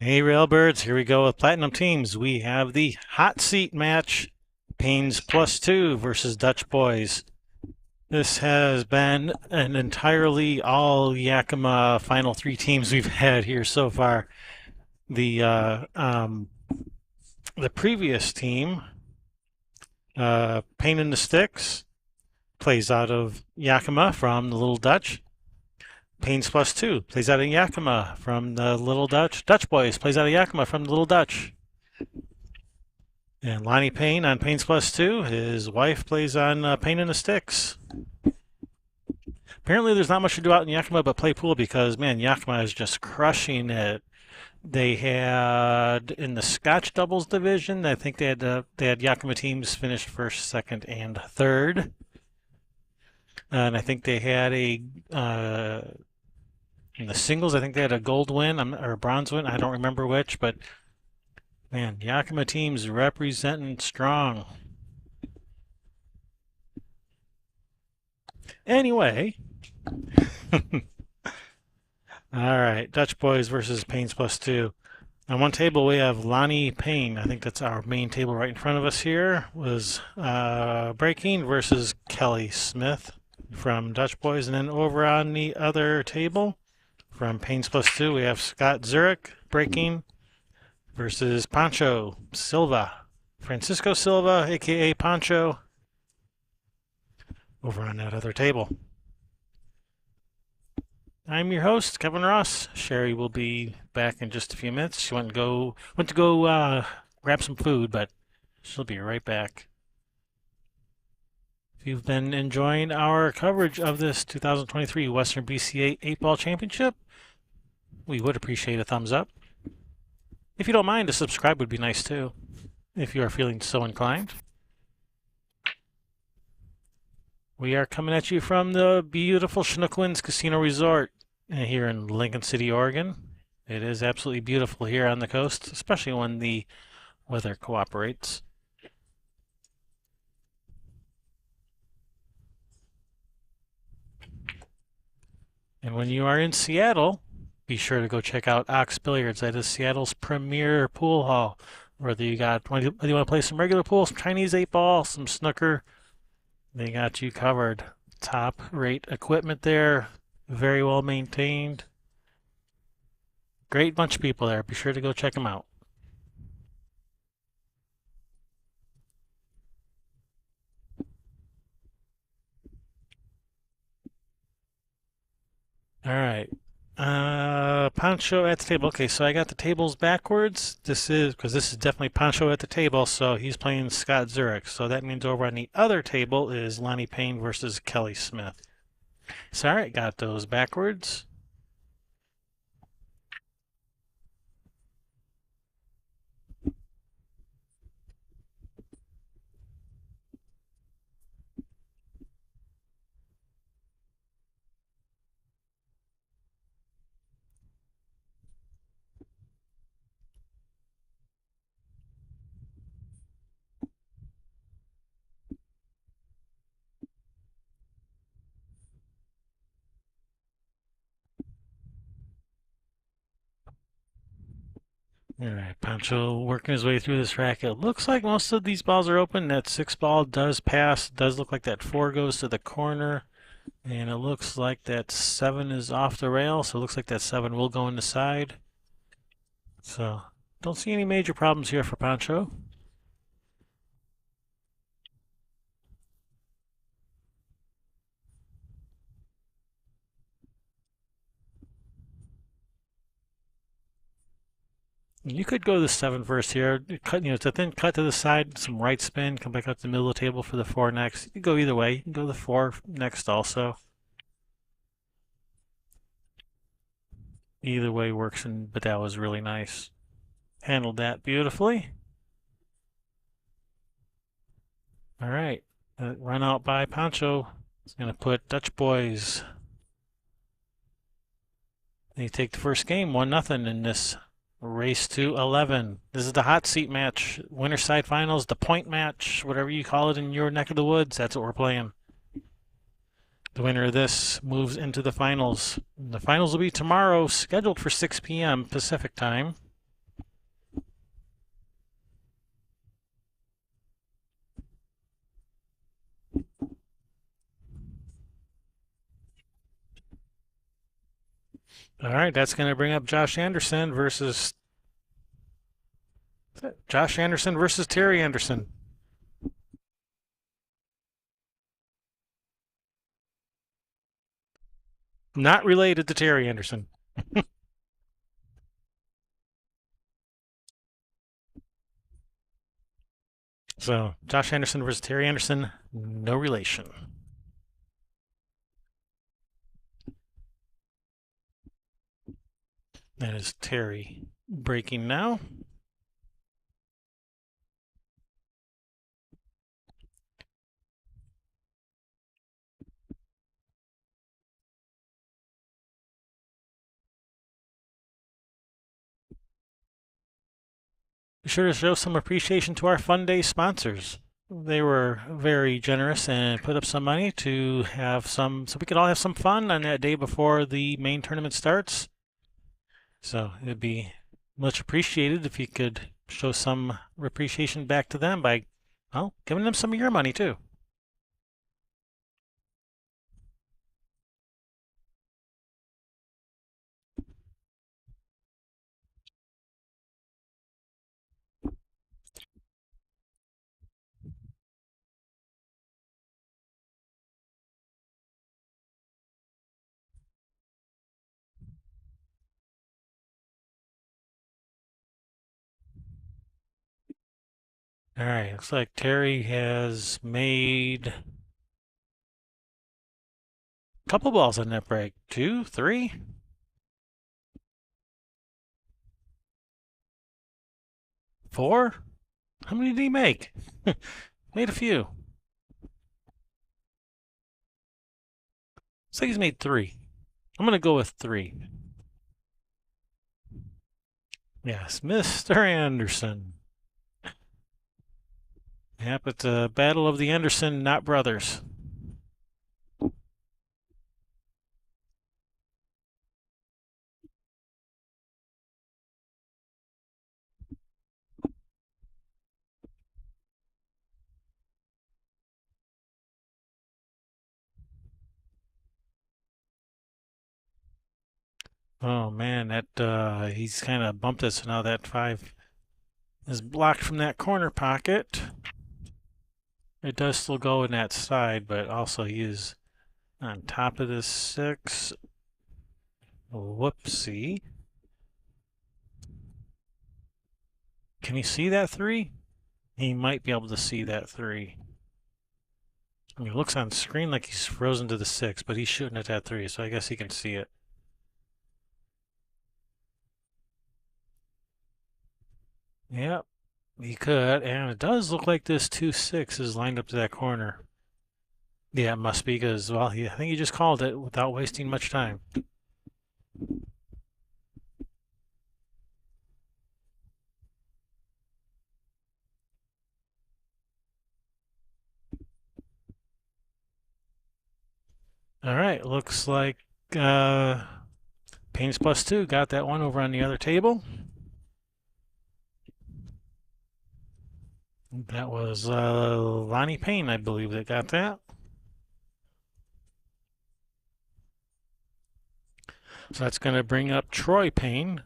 Hey, Railbirds, here we go with Platinum Teams. We have the hot seat match, Payne's +2 versus Dutch Boys. This has been an entirely all Yakima final three teams we've had here so far. The uh, um, the previous team, Payne in the Sticks, plays out of Yakima from the Little Dutch. Payne's +2 plays out of Yakima from the Little Dutch. Dutch Boys plays out of Yakima from the Little Dutch. And Lonnie Payne on Payne's +2. His wife plays on Payne in the Sticks. Apparently, there's not much to do out in Yakima but play pool because, man, Yakima is just crushing it. They had in the Scotch doubles division. I think they had Yakima teams finished first, second, and third. And I think they had in the singles. I think they had a gold win or a bronze win. I don't remember which, but man, Yakima teams representing strong. Anyway, all right, Dutch Boys versus Payne's +2. On one table we have Lonnie Payne. I think that's our main table right in front of us here. Was breaking versus Kelly Smith from Dutch Boys, and then over on the other table from Payne's +2 we have Scott Zurich breaking versus Pancho Silva, Francisco Silva, aka Pancho, over on that other table. I'm your host, Kevin Ross. Sherry will be back in just a few minutes. She went to go grab some food, but she'll be right back. If you've been enjoying our coverage of this 2023 Western BCA 8-Ball Championship, we would appreciate a thumbs up. If you don't mind, a subscribe would be nice too, if you are feeling so inclined. We are coming at you from the beautiful Chinook Casino Resort here in Lincoln City, Oregon. It is absolutely beautiful here on the coast, especially when the weather cooperates. And when you are in Seattle, be sure to go check out Ox Billiards. That is Seattle's premier pool hall. Whether you want to play some regular pool, some Chinese 8-ball, some snooker, they got you covered. Top rate equipment there, very well maintained. Great bunch of people there. Be sure to go check them out. All right. Pancho at the table. Okay, so I got the tables backwards. This is definitely Pancho at the table, so he's playing Scott Zurich. So that means over on the other table is Lonnie Payne versus Kelly Smith. So all right, got those backwards. All right, Pancho working his way through this racket. Looks like most of these balls are open. That 6-ball does pass. It does look like that 4 goes to the corner. And it looks like that 7 is off the rail. So it looks like that 7 will go in the side. So don't see any major problems here for Pancho. You could go the 7 first here. It's a thin cut to the side, some right spin, come back up to the middle of the table for the 4 next. You can go either way. You can go the 4 next also. Either way works, but that was really nice. Handled that beautifully. All right, run out by Pancho. It's going to put Dutch Boys. They take the first game, 1-0 in this race to 11. This is the hot seat match, winner side finals, the point match, whatever you call it in your neck of the woods. That's what we're playing. The winner of this moves into the finals. The finals will be tomorrow, scheduled for 6 p.m. Pacific time. All right, that's going to bring up Josh Anderson versus Terry Anderson. Not related to Terry Anderson. So Josh Anderson versus Terry Anderson, no relation. That is Terry breaking now. Be sure to show some appreciation to our Fun Day sponsors. They were very generous and put up some money to have so we could all have some fun on that day before the main tournament starts. So it'd be much appreciated if you could show some appreciation back to them by, well, giving them some of your money too. All right, looks like Terry has made a couple balls on that break. Two, three, four. How many did he make? Made a few. Looks like he's made three. I'm going to go with three. Yes, Mr. Anderson. Yep, it's a battle of the Anderson, not brothers. Oh man, that he's kind of bumped it, so now that five is blocked from that corner pocket. It does still go in that side, but also he is on top of this six. Whoopsie. Can he see that three? He might be able to see that three. I mean, it looks on screen like he's frozen to the six, but he's shooting at that three, so I guess he can see it. Yep, he could, and it does look like this 2-6 is lined up to that corner. Yeah, it must be because, well, I think he just called it without wasting much time. All right, looks like Payne's +2 got that one over on the other table. That was Lonnie Payne, I believe, that got that. So that's going to bring up Troy Payne.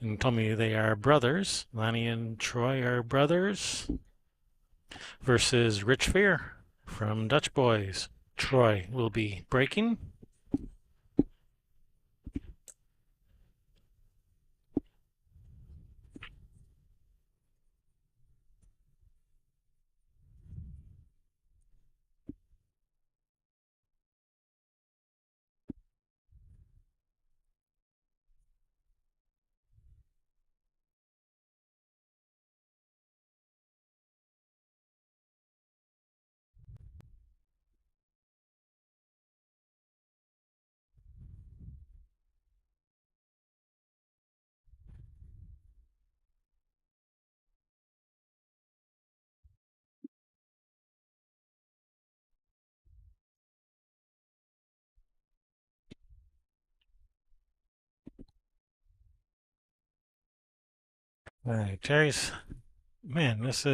And told me they are brothers. Lonnie and Troy are brothers. Versus Rich Fear from Dutch Boys. Troy will be breaking. All right, Terry's. Man, that's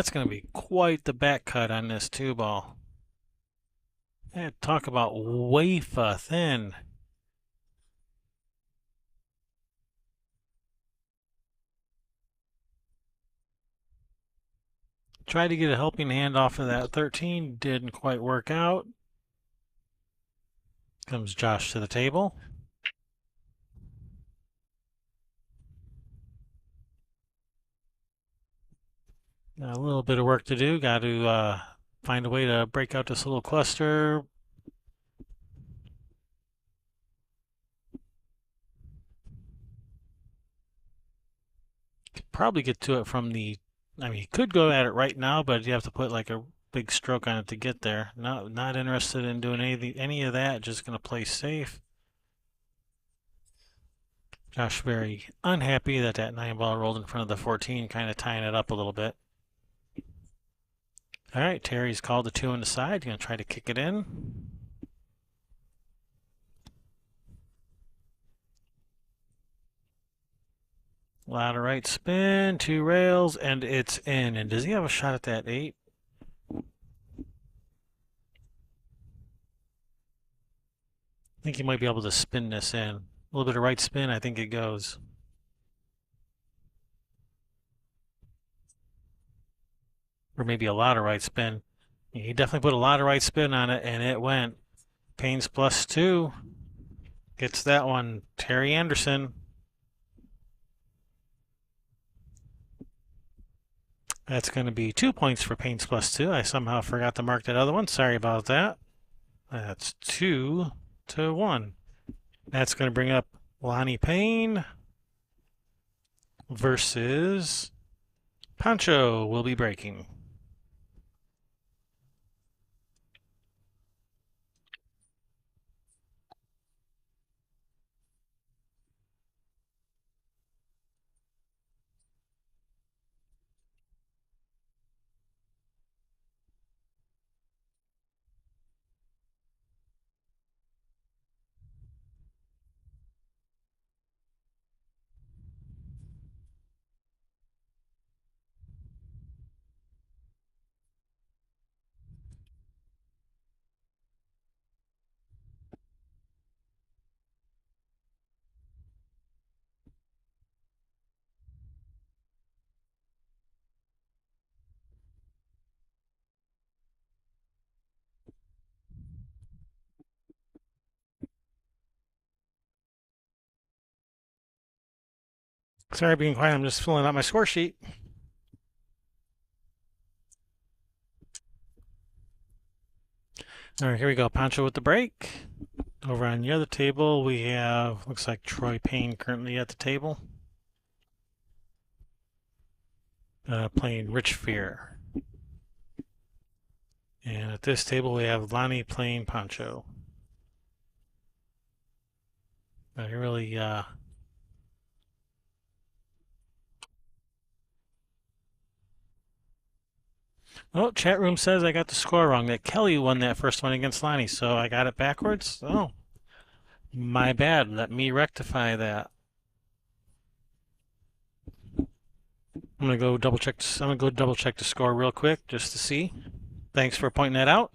going to be quite the back cut on this two ball. Talk about wafer thin. Tried to get a helping hand off of that 13, didn't quite work out. Comes Josh to the table. A little bit of work to do. Got to find a way to break out this little cluster. Could probably get to it from the. I mean, you could go at it right now, but you have to put like a big stroke on it to get there. Not interested in doing any of that. Just gonna play safe. Josh very unhappy that that 9 ball rolled in front of the 14, kind of tying it up a little bit. All right, Terry's called the 2 on the side. Going to try to kick it in. A lot of right spin, 2 rails, and it's in. And does he have a shot at that 8? I think he might be able to spin this in. A little bit of right spin, I think it goes. Or maybe a lot of right spin. He definitely put a lot of right spin on it, and it went. Payne's +2 gets that one. Terry Anderson. That's going to be 2 points for Payne's +2. I somehow forgot to mark that other one. Sorry about that. That's 2-1. That's going to bring up Lonnie Payne versus Pancho will be breaking. Sorry being quiet. I'm just filling out my score sheet. All right, here we go. Pancho with the break. Over on the other table, we have, looks like Troy Payne currently at the table. Playing Rich Fear. And at this table, we have Lonnie playing Pancho. I really, oh, chat room says I got the score wrong. That Kelly won that first one against Lonnie, so I got it backwards. Oh, my bad. Let me rectify that. I'm gonna go double check. I'm gonna go double check the score real quick just to see. Thanks for pointing that out.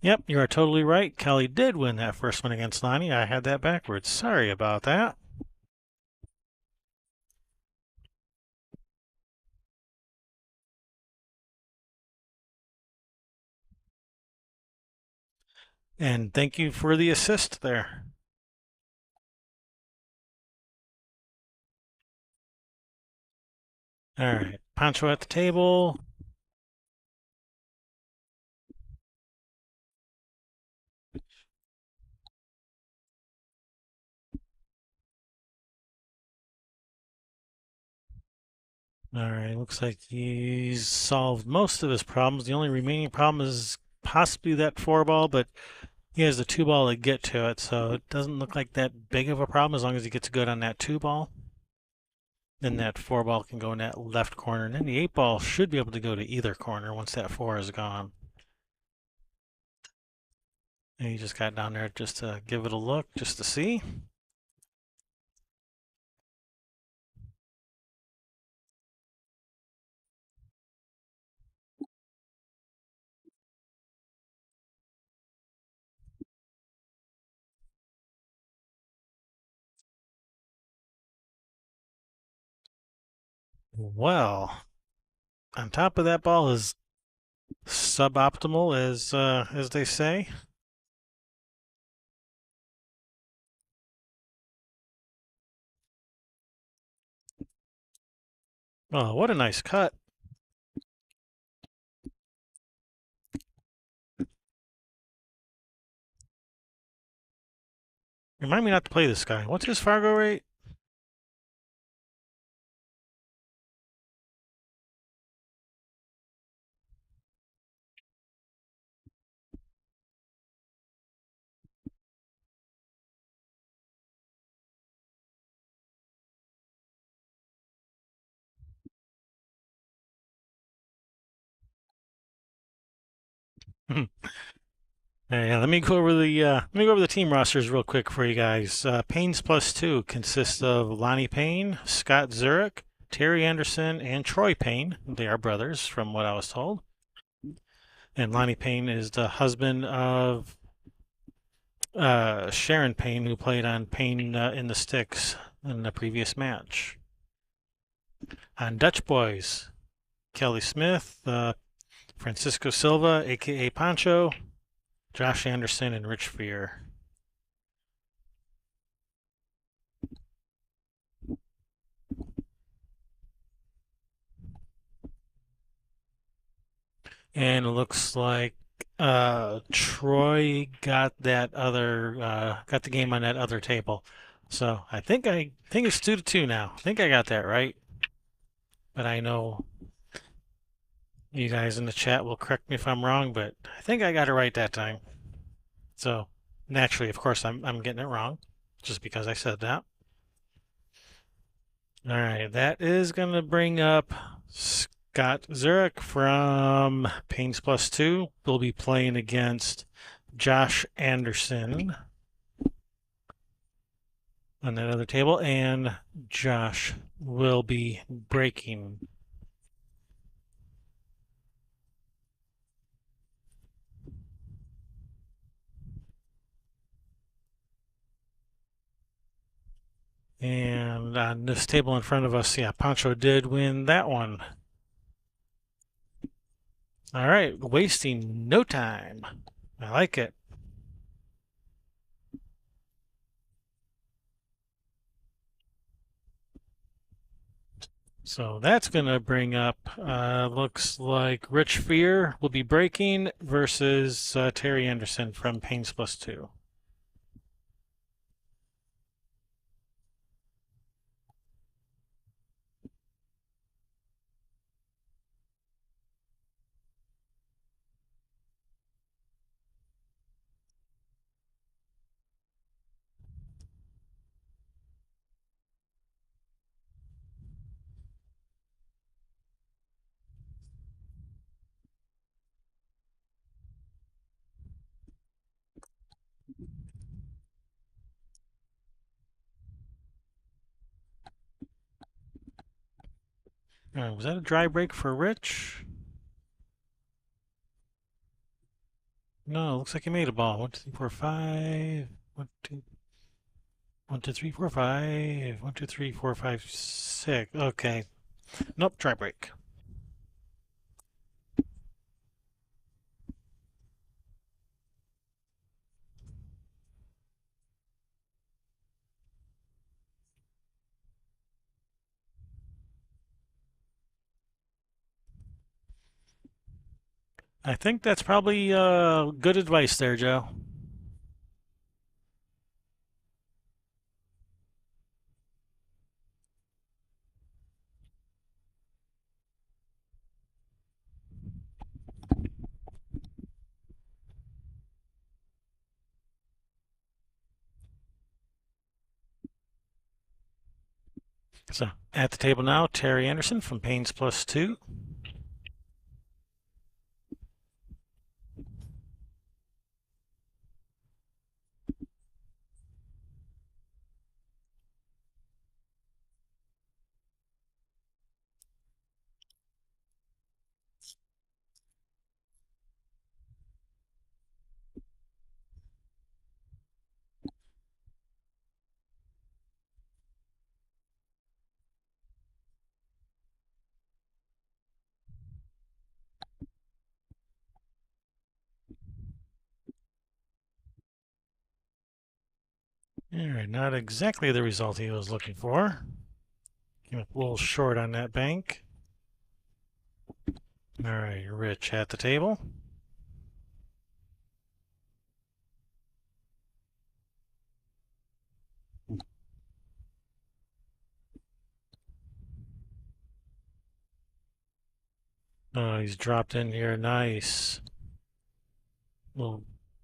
Yep, you are totally right. Kelly did win that first one against Lonnie. I had that backwards. Sorry about that. And thank you for the assist there. All right, Pancho at the table. All right, looks like he's solved most of his problems. The only remaining problem is possibly that 4 ball, but he has the 2 ball to get to it, so it doesn't look like that big of a problem as long as he gets good on that 2 ball. Then that 4 ball can go in that left corner, and then the 8 ball should be able to go to either corner once that 4 is gone. And he just got down there just to give it a look, just to see. Well, on top of that ball is suboptimal, as they say. Oh, what a nice cut! Remind me not to play this guy. What's his Fargo rate? Yeah, let me go over the team rosters real quick for you guys. Payne's plus two consists of Lonnie Payne, Scott Zurich, Terry Anderson, and Troy Payne. They are brothers, from what I was told. And Lonnie Payne is the husband of Sharon Payne, who played on Payne in the Sticks in the previous match. On Dutch Boys, Kelly Smith, Francisco Silva, aka Pancho, Josh Anderson, and Rich Fear. And it looks like Troy got got the game on that other table. So I think it's 2-2 now. I think I got that right. But I know you guys in the chat will correct me if I'm wrong, but I think I got it right that time. So naturally, of course, I'm getting it wrong, just because I said that. All right, that is gonna bring up Scott Zurich from Payne's Plus Two. Will be playing against Josh Anderson on that other table, and Josh will be breaking. And on this table in front of us, yeah, Pancho did win that one. All right, wasting no time. I like it. So that's going to bring up, looks like Rich Fear will be breaking versus Terry Anderson from Payne's Plus Two. Was that a dry break for Rich? No, looks like he made a ball. 1, 2, 3, 4, 5. 1, 2, 1, 2, 3, 4, 5. 1, 2, 3, 4, 5, 6. Okay. Nope, dry break. I think that's probably good advice there, Joe. So at the table now, Terry Anderson from Payne's Plus Two. All right, not exactly the result he was looking for. Came up a little short on that bank. All right, Rich at the table. Oh, he's dropped in here. Nice. Little,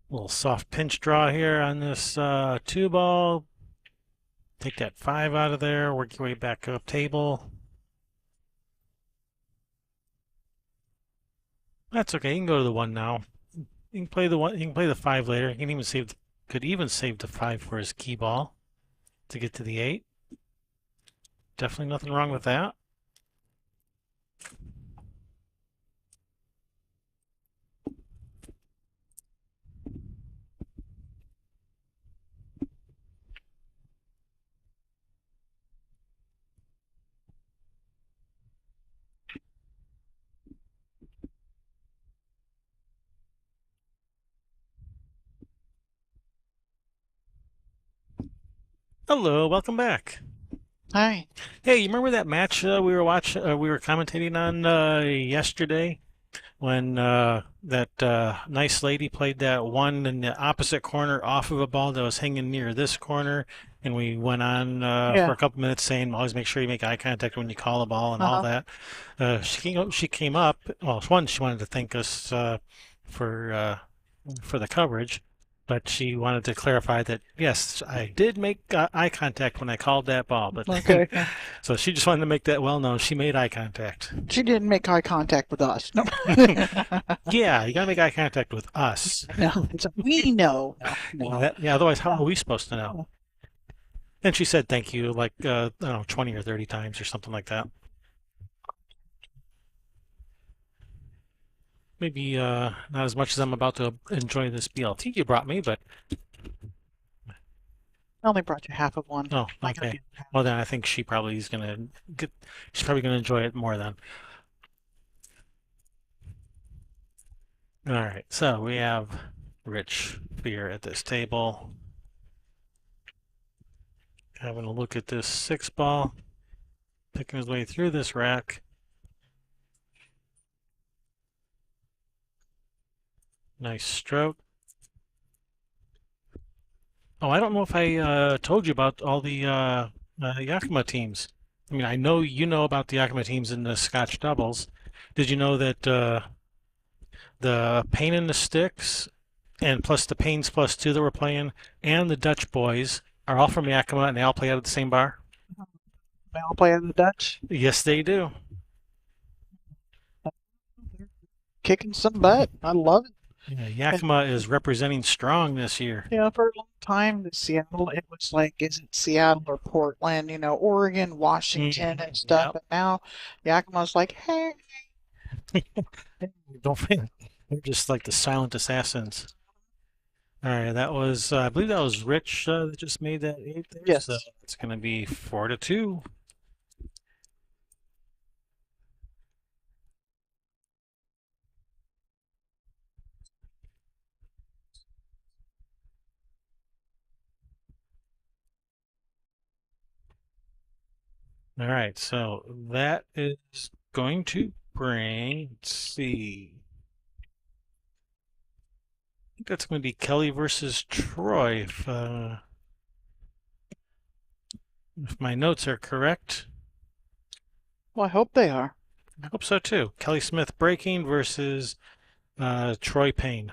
little soft pinch draw here on this two ball. Take that 5 out of there. Work your way back up table. That's okay. You can go to the 1 now. You can play the 1. You can play the 5 later. You can even save. Could even save the 5 for his key ball to get to the 8. Definitely nothing wrong with that. Hello, welcome back. Hi. Hey, you remember that match we were commentating on yesterday when that nice lady played that one in the opposite corner off of a ball that was hanging near this corner, and we went on for Yeah. a couple minutes saying always make sure you make eye contact when you call a ball and all Uh-huh. that. She came up. Well, one, she wanted to thank us for uh, for the coverage, but she wanted to clarify that yes, I did make eye contact when I called that ball. But Okay. Yeah. so she just wanted to make that well known. She made eye contact. She didn't make eye contact with us. No. Yeah, you gotta make eye contact with us. No. We know. No. No. Yeah, otherwise how are we supposed to know? And she said thank you like I don't know, 20 or 30 times or something like that. Maybe not as much as I'm about to enjoy this BLT you brought me, but I only brought you half of one. oh, I got okay. the other half. Well then I think she probably is gonna get she's probably gonna enjoy it more then. All right, so we have Rich Beer at this table. Having a look at this 6 ball, picking his way through this rack. Nice stroke. Oh, I don't know if I told you about all the Yakima teams. I mean, I know you know about the Yakima teams in the Scotch doubles. Did you know that the Payne and the Sticks, and plus the Paynes plus two that we're playing, and the Dutch boys are all from Yakima and they all play out of the same bar? May I play in the Dutch? Yes, they do. They're kicking some butt. I love it. Yeah, And Yakima is representing strong this year. for a long time, the Seattle, it was like, is it Seattle or Portland? Oregon, Washington, and stuff. Yep. And now Yakima's like, hey. Don't they're just like the silent assassins. All right, that was I believe that was Rich that just made that 8 there, so Yes. it's going to be 4-2. All right, so that is going to bring, let's see, I think that's going to be Kelly versus Troy if my notes are correct. Well, I hope they are. I hope so too. Kelly Smith breaking versus Troy Payne.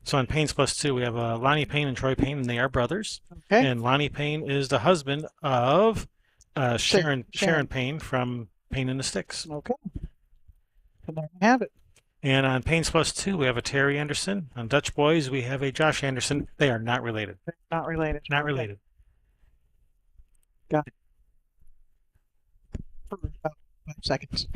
So on Payne's plus two, we have Lonnie Payne and Troy Payne, and they are brothers. Okay. And Lonnie Payne is the husband of Sharon Sharon. Payne from Payne and the Sticks. Okay. And there you have it. And on Payne's Plus 2, we have a Terry Anderson. On Dutch Boys, we have a Josh Anderson. They are not related. Not related. Not Okay. related. Got it. For about 5 seconds.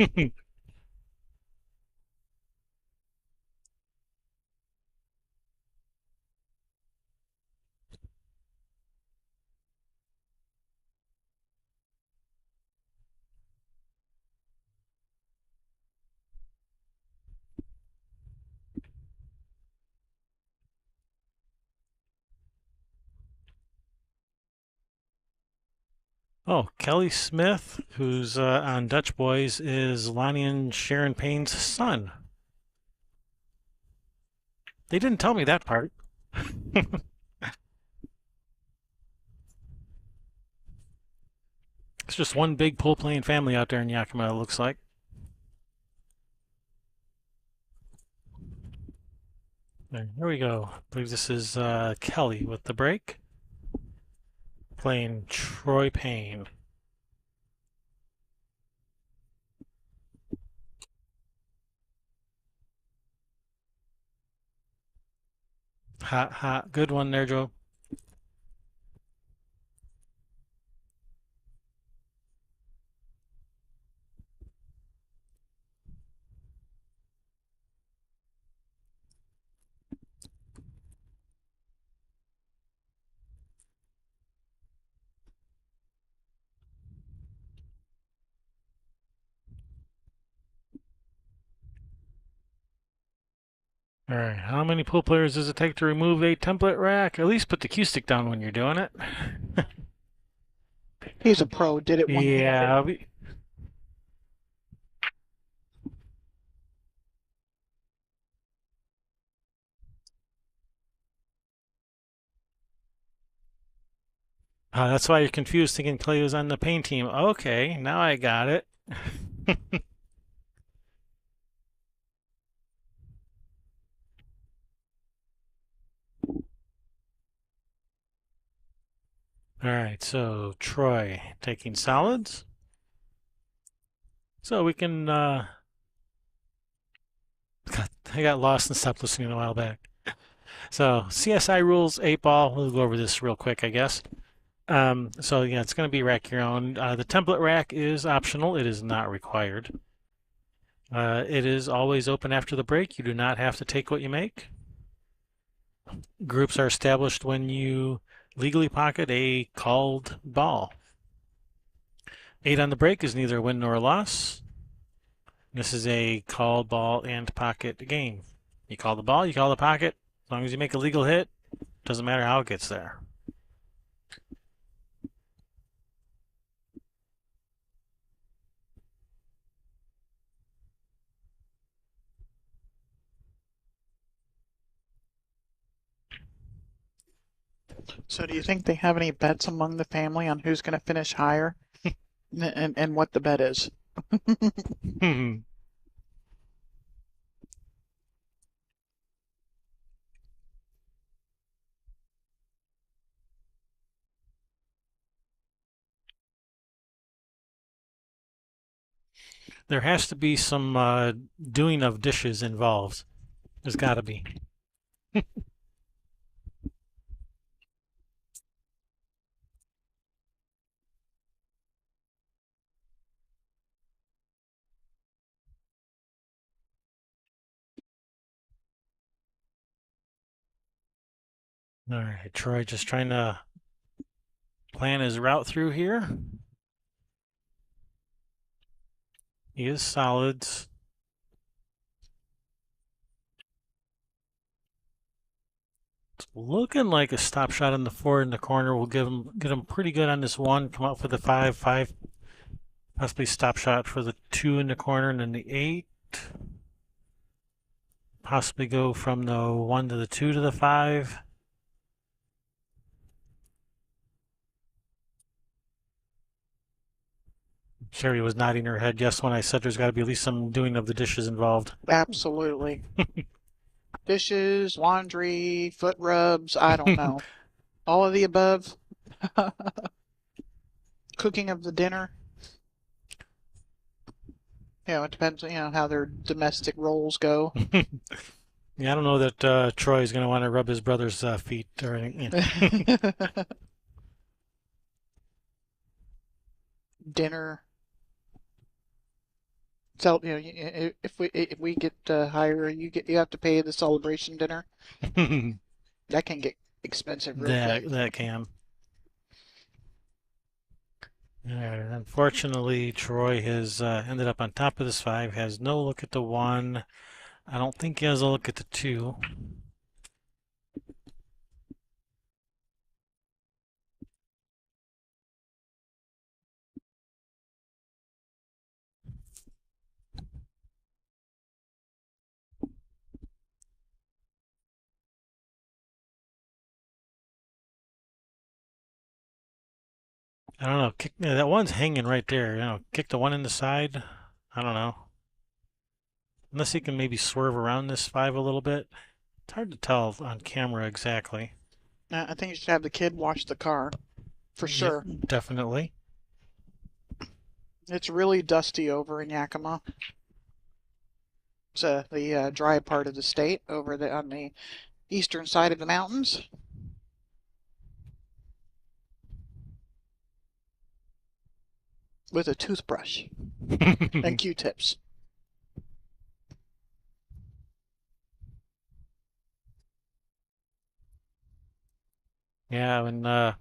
Oh, Kelly Smith, who's on Dutch Boys, is Lonnie and Sharon Payne's son. They didn't tell me that part. It's just one big pool playing family out there in Yakima, it looks like. There, here we go. I believe this is Kelly with the break, playing Troy Payne. Hot, hot. Good one there, Joe. All right, how many pool players does it take to remove a template rack? At least put the cue stick down when you're doing it. He's a pro. Did it one-handed. Yeah, that's why you're confused thinking Clay was on the Payne team. Okay, now I got it. All right, so Troy taking solids. So we can. God, I got lost and stopped listening a while back. So CSI rules 8 ball. We'll go over this real quick, I guess. So yeah, it's going to be rack your own. The template rack is optional. It is not required. It is always open after the break. You do not have to take what you make. Groups are established when you legally pocket a called ball. 8 on the break is neither a win nor a loss. This is a called ball and pocket game. You call the ball, you call the pocket. As long as you make a legal hit, doesn't matter how it gets there. So do you think they have any bets among the family on who's going to finish higher and what the bet is? There has to be some doing of dishes involved. There's got to be. All right, Troy just trying to plan his route through here. He is solids. It's looking like a stop shot on the 4 in the corner will get him pretty good on this 1. Come out for the 5, possibly stop shot for the 2 in the corner, and then the 8. Possibly go from the 1 to the 2 to the 5. Sherry was nodding her head yes when I said there's got to be at least some doing of the dishes involved. Absolutely. Dishes, laundry, foot rubs, I don't know. All of the above. cooking of the dinner. It depends, how their domestic roles go. Yeah, I don't know that Troy's going to want to rub his brother's feet or anything. Dinner. So, if we get higher, you have to pay the celebration dinner. That can get expensive real quick. That can. Unfortunately, Troy has ended up on top of this five. Has no look at the one. I don't think he has a look at the two. I don't know. That one's hanging right there. Kick the one in the side. I don't know. Unless he can maybe swerve around this five a little bit. It's hard to tell on camera exactly. I think you should have the kid wash the car for Yeah, sure. definitely. It's really dusty over in Yakima. It's the dry part of the state over on the eastern side of the mountains. With a toothbrush and Q-tips. Yeah, and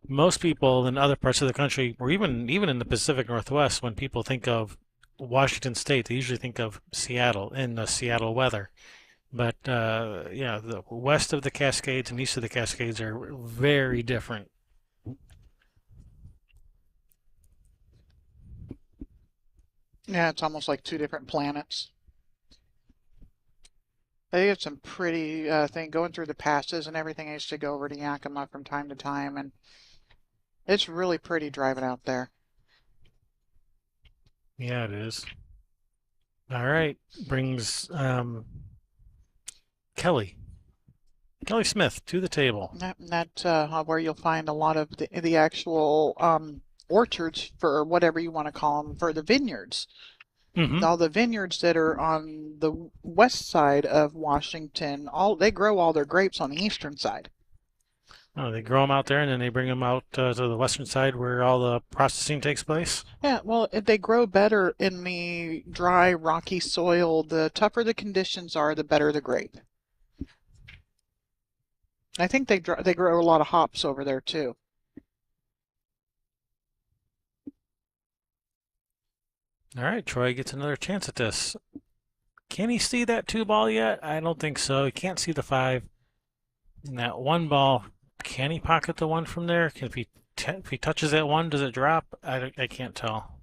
most people in other parts of the country, or even in the Pacific Northwest, when people think of Washington State, they usually think of Seattle and the Seattle weather. But yeah, the west of the Cascades and east of the Cascades are very different. Yeah, it's almost like two different planets. They have some pretty thing going through the passes and everything. I used to go over to Yakima from time to time, and it's really pretty driving out there. Yeah, it is. All right, brings Kelly Smith to the table. That's where you'll find a lot of the actual orchards, for whatever you want to call them, for the vineyards. Mm-hmm. All the vineyards that are on the west side of Washington, they grow all their grapes on the eastern side. Oh, they grow them out there and then they bring them out to the western side where all the processing takes place. Yeah, well, they grow better in the dry, rocky soil. The tougher the conditions are, the better the grape. I think they grow a lot of hops over there too. All right, Troy gets another chance at this. Can he see that two ball yet? I don't think so. He can't see the five. And that one ball, can he pocket the one from there? If he touches that one, does it drop? I can't tell.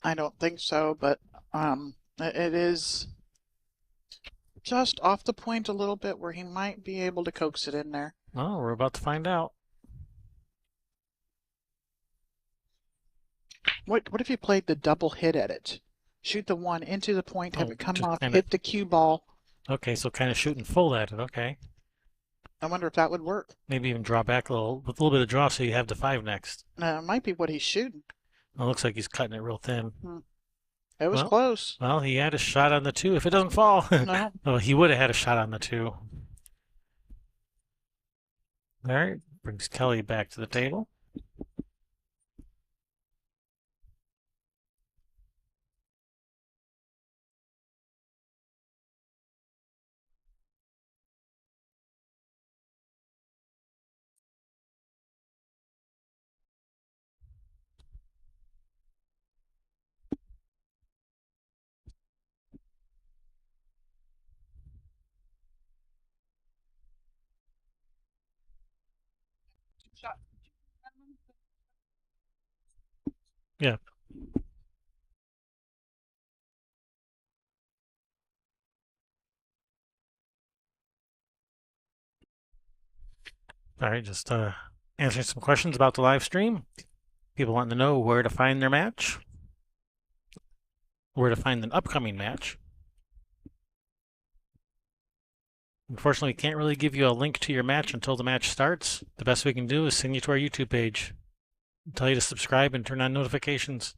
I don't think so, but it is just off the point a little bit where he might be able to coax it in there. Oh, we're about to find out. What if you played the double hit at it? Shoot the one into the point, have Oh, it come just off, kind of. hit the cue ball. Okay, so kind of shooting full at it. Okay, I wonder if that would work. maybe even draw back a little with a little bit of draw, so you have the five next. It might be what he's shooting. It looks like he's cutting it real thin. Hmm. It was Well, close. well, he had a shot on the two. If it doesn't fall, No, well, he would have had a shot on the two. All right, brings Kelly back to the table. shot. Yeah. All right, just answering some questions about the live stream. People wanting to know where to find their match, where to find an upcoming match, Unfortunately, we can't really give you a link to your match until the match starts. The best we can do is send you to our YouTube page, tell you to subscribe and turn on notifications.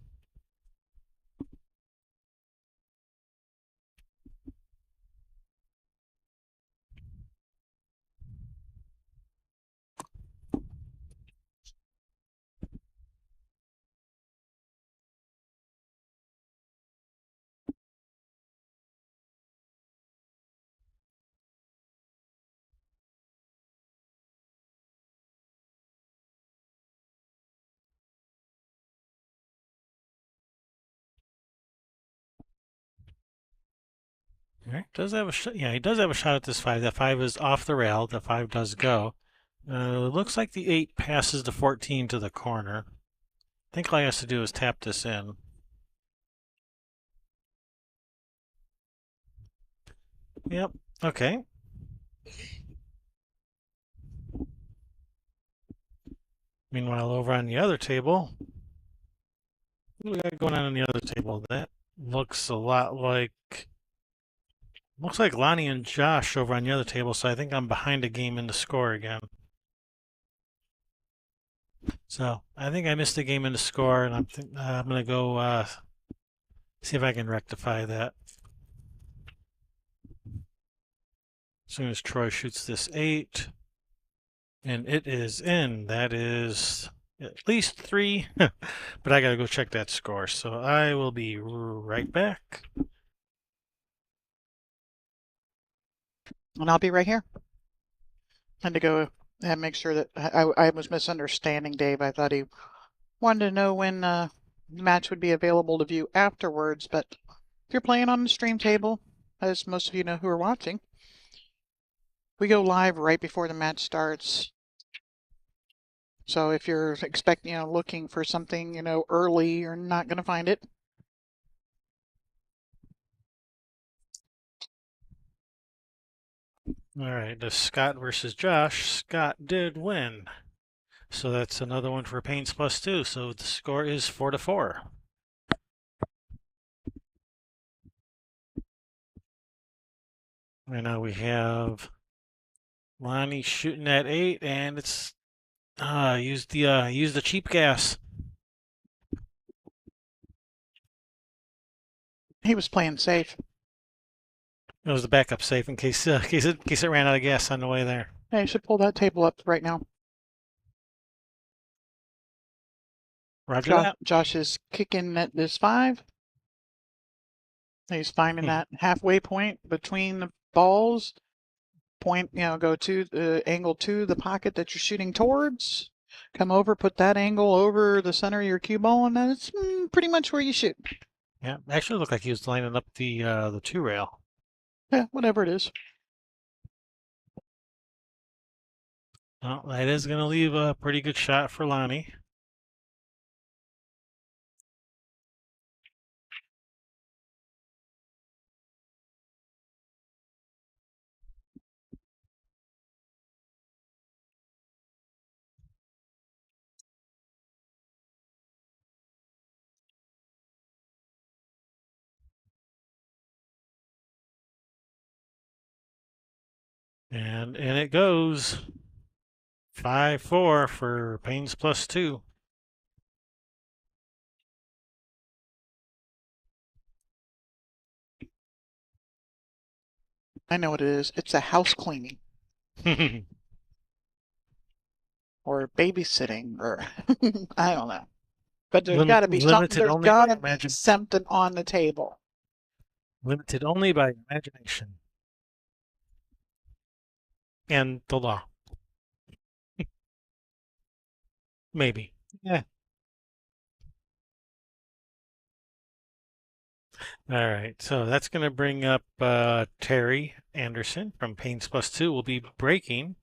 All right, does have a shot. Yeah, he does have a shot at this five. That five is off the rail. The five does go. Looks like the eight passes the 14 to the corner. I think all he has to do is tap this in. Yep. Okay. Meanwhile, over on the other table, what do we got going on the other table? That looks a lot like looks like Lonnie and Josh over on the other table. So I think I'm behind a game in the score again. So I think I missed a game in the score, and I'm gonna go see if I can rectify that. As soon as Troy shoots this eight, and it is in. That is at least three, but I gotta go check that score. So I will be right back. And I'll be right here. And to go and make sure that I was misunderstanding Dave. I thought he wanted to know when the match would be available to view afterwards, but if you're playing on the stream table, as most of you know who are watching, we go live right before the match starts. So if you're expecting, looking for something, early, you're not going to find it. All right, the Scott versus Josh. Scott did win. So that's another one for Payne's plus two. So the score is 4-4. Right now we have Lonnie shooting at eight, and it's use the cheap gas. He was playing safe. It was the backup safe in case in case it ran out of gas on the way there. Hey, you should pull that table up right now. Roger that. Josh is kicking at this five. He's finding that halfway point between the balls. Point, go to the angle to the pocket that you're shooting towards. Come over, put that angle over the center of your cue ball, and that's pretty much where you shoot. Yeah, actually looked like he was lining up the two rail. Yeah, whatever it is. Well, that is going to leave a pretty good shot for Lonnie. And in it goes. 5-4 for Payne's plus two. I know what it is. It's a house cleaning or babysitting, or I don't know. But there's got to be something. Limited There's only by got to be imagine. something on the table. Limited only by imagination and the law. Maybe. Yeah. All right. So that's going to bring up Terry Anderson from Payne's plus two. Will be breaking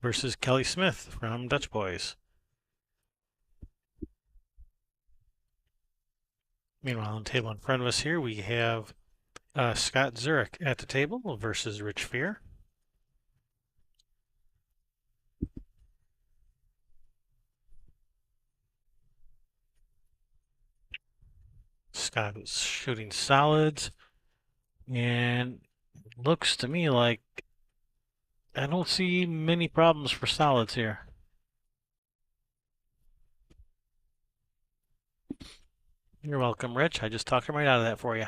versus Kelly Smith from Dutch Boys. Meanwhile, on the table in front of us here, we have Scott Zurich at the table versus Rich Fear. Scott is shooting solids, and looks to me like I don't see many problems for solids here. You're welcome, Rich. I just talked him right out of that for you.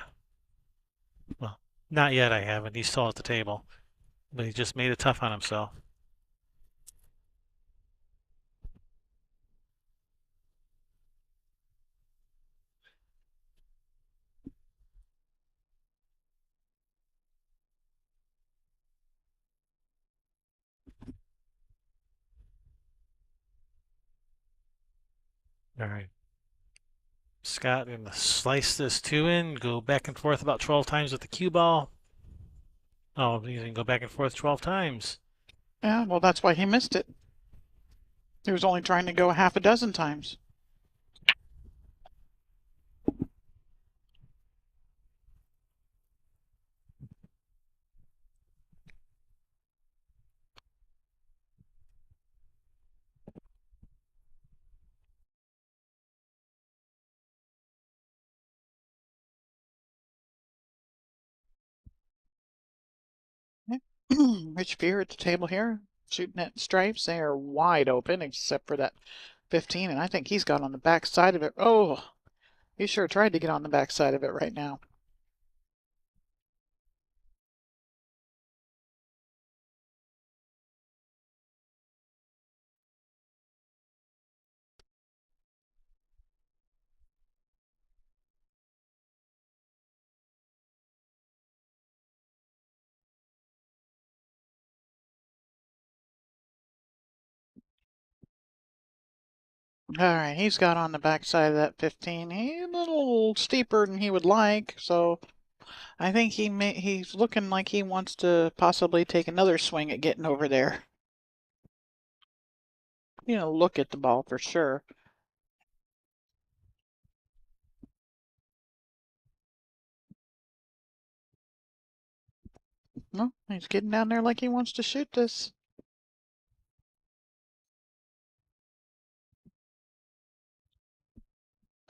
Well, not yet, I haven't. He's still at the table, but he just made it tough on himself. All right. Scott, gonna slice this two in, go back and forth about 12 times with the cue ball. Oh, he's gonna go back and forth 12 times. Yeah, well, that's why he missed it. He was only trying to go half a dozen times. Rich Beer at the table here, shooting at stripes. They are wide open except for that 15, and I think he's got on the back side of it. Oh, he sure tried to get on the back side of it right now. All right, he's got on the back side of that 15. He's a little steeper than he would like, so I think he's looking like he wants to possibly take another swing at getting over there. Look at the ball for sure. No, he's getting down there like he wants to shoot this.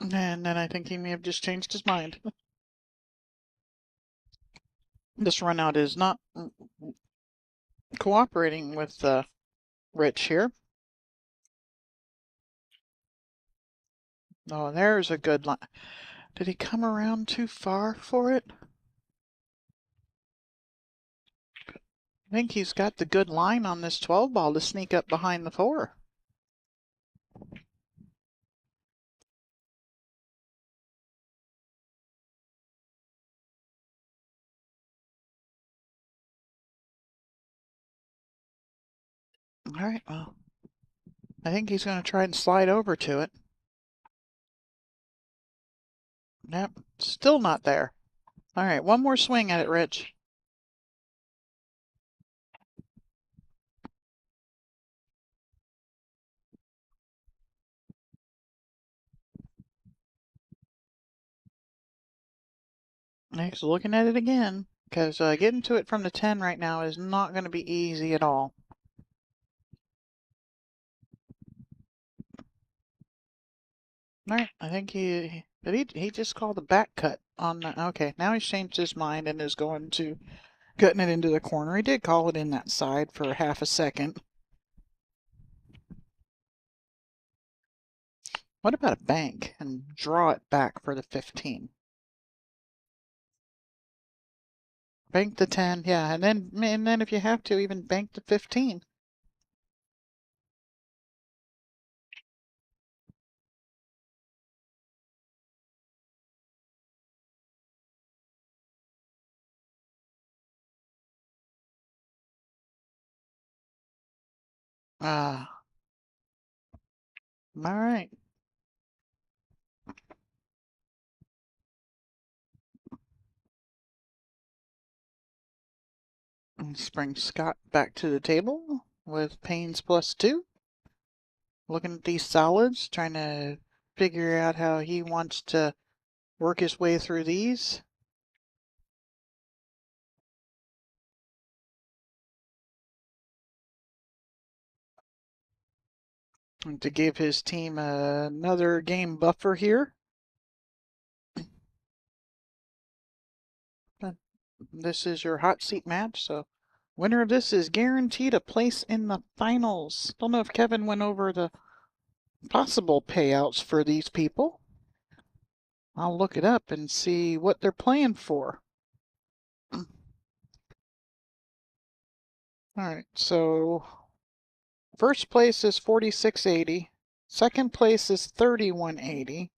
And then I think he may have just changed his mind. This run out is not cooperating with Rich here. Oh, there's a good line. Did he come around too far for it? I think he's got the good line on this 12 ball to sneak up behind the 4. All right, well, I think he's going to try and slide over to it. Yep, still not there. All right, one more swing at it, Rich. He's looking at it again because getting to it from the 10 right now is not going to be easy at all. All right, I think he just called a back cut on the, okay, now he's changed his mind and is going to cutting it into the corner. He did call it in that side for half a second. What about a bank and draw it back for the 15? Bank the 10, yeah, and then if you have to, even bank the 15. Ah, all right. Let's bring Scott back to the table with Payne's +2. Looking at these solids, trying to figure out how he wants to work his way through these. And to give his team another game buffer here. This is your hot seat match, so Winner of this is guaranteed a place in the finals. Don't know if Kevin went over the possible payouts for these people. I'll look it up and see what they're playing for. All right, so first place is 4680. Second place is 3180.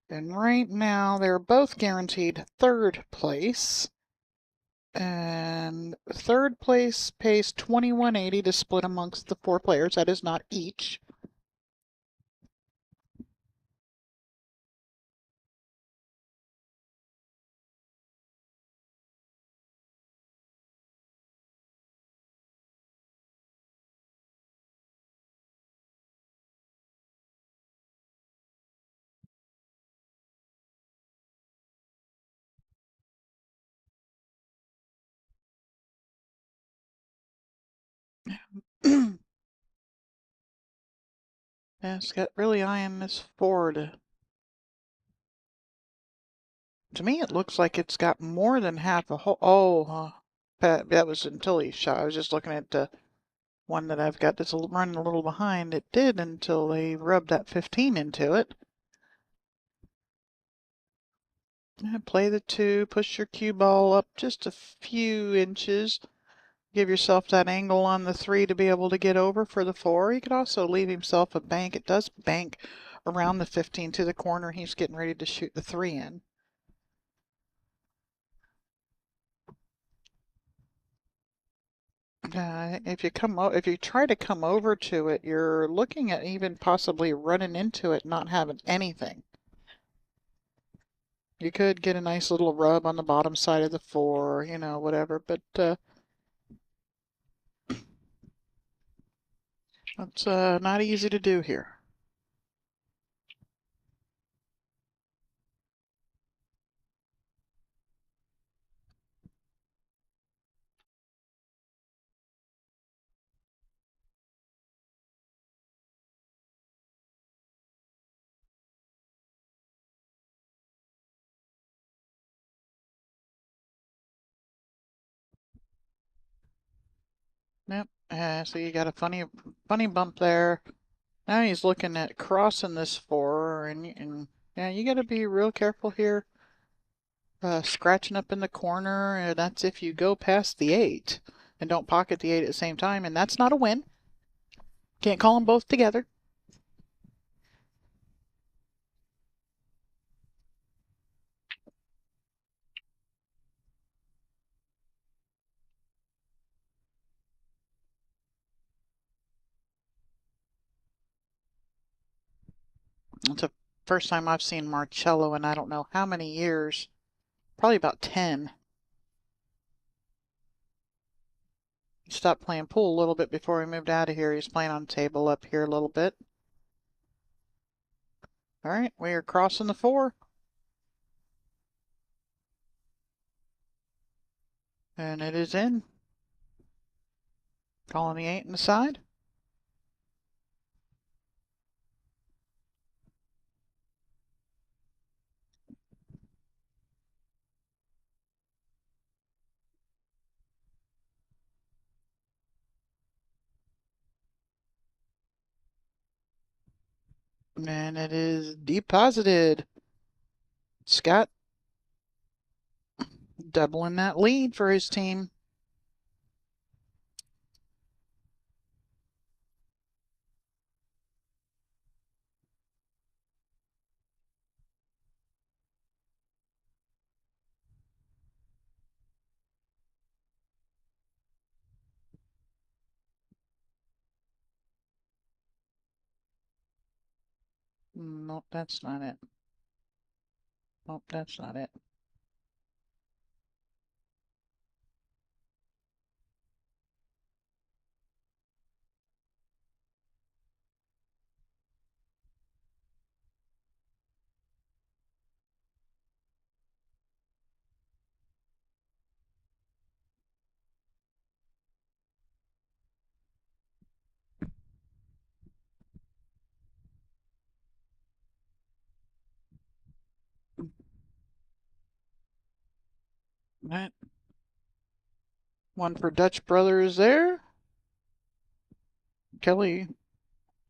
And right now they're both guaranteed third place. And third place pays 2180 to split amongst the four players. That is not each. Yeah, it's got really eyeing this forward. To me, it looks like it's got more than half a hole. Oh, that was until he shot. I was just looking at the one that I've got that's running a little behind. It did until they rubbed that 15 into it. Play the 2, push your cue ball up just a few inches. Give yourself that angle on the 3 to be able to get over for the 4. He could also leave himself a bank. It does bank around the 15 to the corner. He's getting ready to shoot the 3 in. If you try to come over to it, you're looking at even possibly running into it, not having anything. You could get a nice little rub on the bottom side of the 4, whatever, but that's not easy to do here. Yep. So you got a funny bump there. Now he's looking at crossing this 4, and yeah, you got to be real careful here. Scratching up in the corner, that's if you go past the 8 and don't pocket the 8 at the same time, and that's not a win. Can't call them both together. It's the first time I've seen Marcello in I don't know how many years. Probably about 10. He stopped playing pool a little bit before we moved out of here. He's playing on table up here a little bit. All right, we are crossing the 4. And it is in. Calling the 8 in the side. And it is deposited. Scott doubling that lead for his team. Nope, that's not it. Nope, that's not it. That One for Dutch Brothers there. Kelly,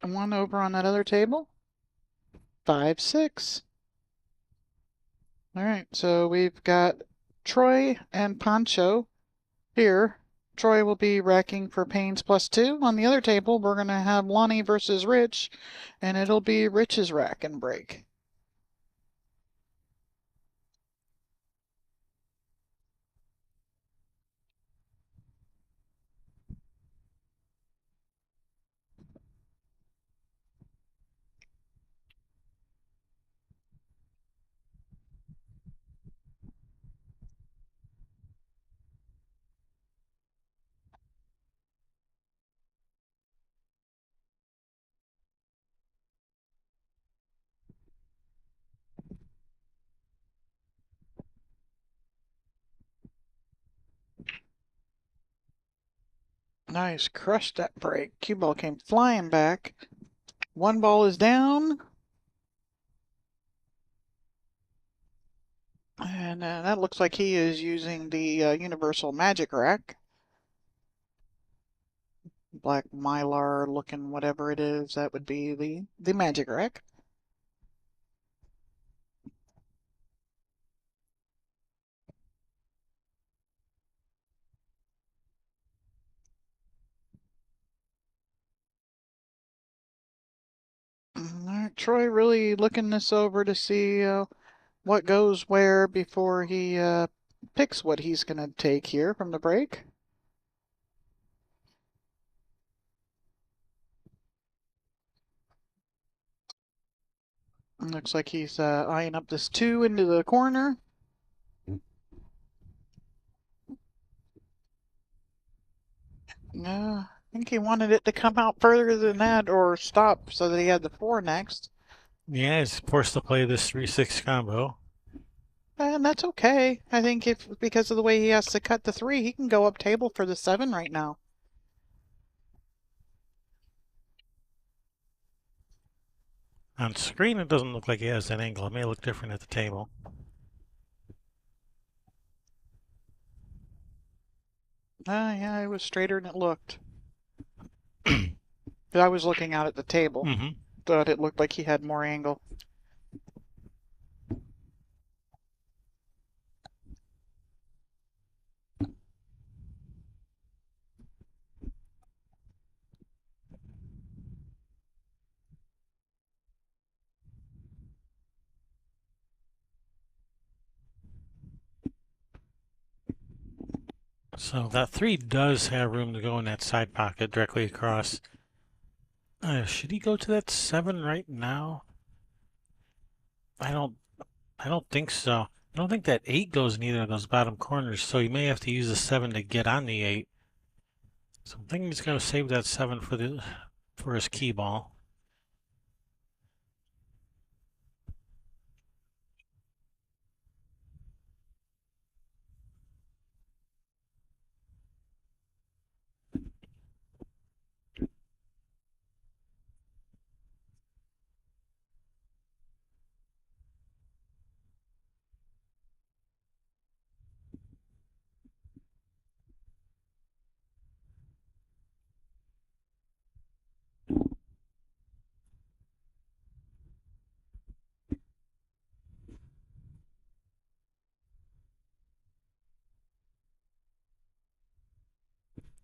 one over on that other table. 5-6. All right, so we've got Troy and Pancho here. Troy will be racking for Payne's +2. On the other table, we're going to have Lonnie versus Rich, and it'll be Rich's rack and break. Nice, crushed that break. Cue ball came flying back. One ball is down. And that looks like he is using the Universal Magic Rack. Black Mylar looking whatever it is, that would be the Magic Rack. All right, Troy really looking this over to see what goes where before he picks what he's going to take here from the break. Looks like he's eyeing up this 2 into the corner. I think he wanted it to come out further than that or stop so that he had the 4 next. Yeah, he's forced to play this 3-6 combo. And that's okay. I think if because of the way he has to cut the 3, he can go up table for the 7 right now. On screen, it doesn't look like he has that angle. It may look different at the table. Yeah, it was straighter than it looked. But I was looking out at the table. Mm-hmm. Thought it looked like he had more angle. So that 3 does have room to go in that side pocket directly across. Should he go to that 7 right now? I don't I don't think so. I don't think that 8 goes in either of those bottom corners, so he may have to use the 7 to get on the 8. So I'm thinking he's going to save that 7 for his key ball.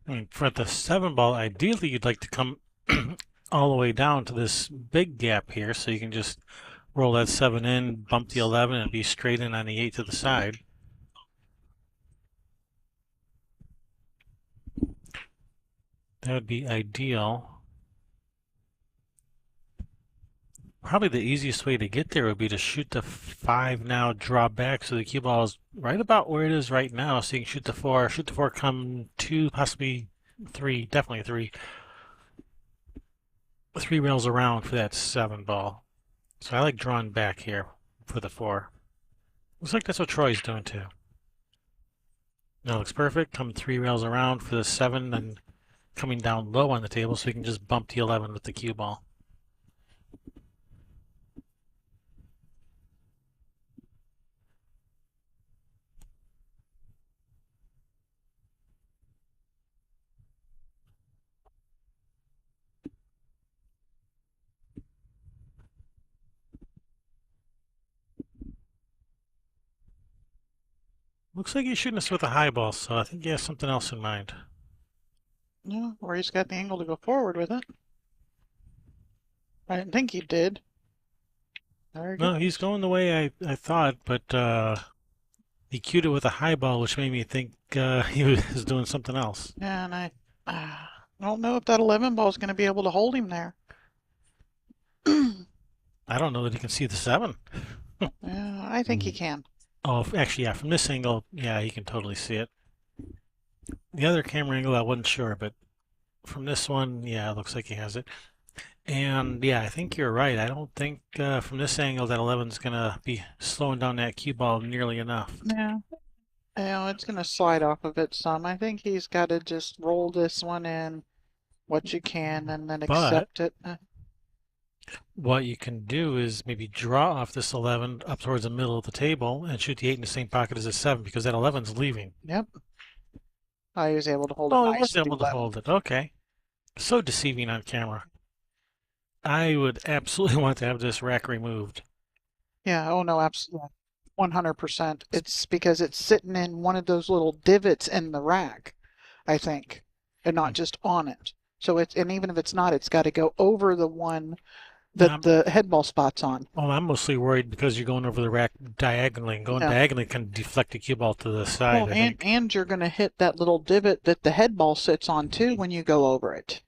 I mean, for the 7 ball, ideally you'd like to come all the way down to this big gap here, so you can just roll that 7 in, bump the 11, and be straight in on the 8 to the side. That would be ideal. Probably the easiest way to get there would be to shoot the 5 now, draw back, so the cue ball is right about where it is right now, so you can shoot the 4. Shoot the 4, come 2, possibly 3, definitely 3. 3 rails around for that 7 ball. So I like drawing back here for the 4. Looks like that's what Troy's doing too. That looks perfect. Come 3 rails around for the 7, and coming down low on the table so you can just bump the 11 with the cue ball. Looks like he's shooting us with a high ball, so I think he has something else in mind. Yeah, or he's got the angle to go forward with it. I didn't think he did. There he No, he's goes. going the way I thought, but he cued it with a high ball, which made me think he was doing something else. Yeah, and I don't know if that 11 ball is going to be able to hold him there. I don't know that he can see the seven. Yeah, I think he can. Oh, actually, yeah, from this angle, yeah, he can totally see it. The other camera angle, I wasn't sure, but from this one, yeah, it looks like he has it. And yeah, I think you're right. I don't think from this angle that 11's gonna be slowing down that cue ball nearly enough. Yeah. It's going to slide off of it some. I think he's got to just roll this one in what you can and then But accept it. what you can do is maybe draw off this 11 up towards the middle of the table and shoot the 8 in the same pocket as the 7 because that 11's leaving. Yep. I was able to hold it Oh, he nice was with the able to 11. hold it. Okay. So deceiving on camera. I would absolutely want to have this rack removed. Yeah, oh no, absolutely. 100%. It's because it's sitting in one of those little divots in the rack, I think, and not Hmm. just on it. So and even if it's not, it's got to go over the one that Um, the head ball spot's on. well, I'm mostly worried because you're going over the rack diagonally, and going Yeah. diagonally can deflect the cue ball to the side, Well, I and think. and you're going to hit that little divot that the head ball sits on too when you go over it.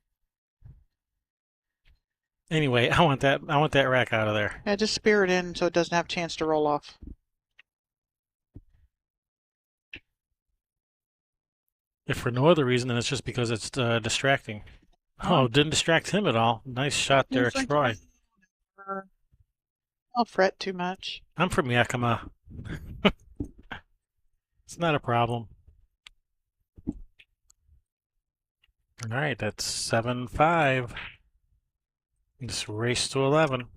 Anyway, I want that rack out of there. Yeah, just spear it in so it doesn't have a chance to roll off. If for no other reason, then it's just because it's distracting. Oh, Oh, didn't distract him at all. Nice shot there, it's like, Troy. I'll fret too much. I'm from Yakima. It's not a problem. All right, that's 7-5. Just race to 11.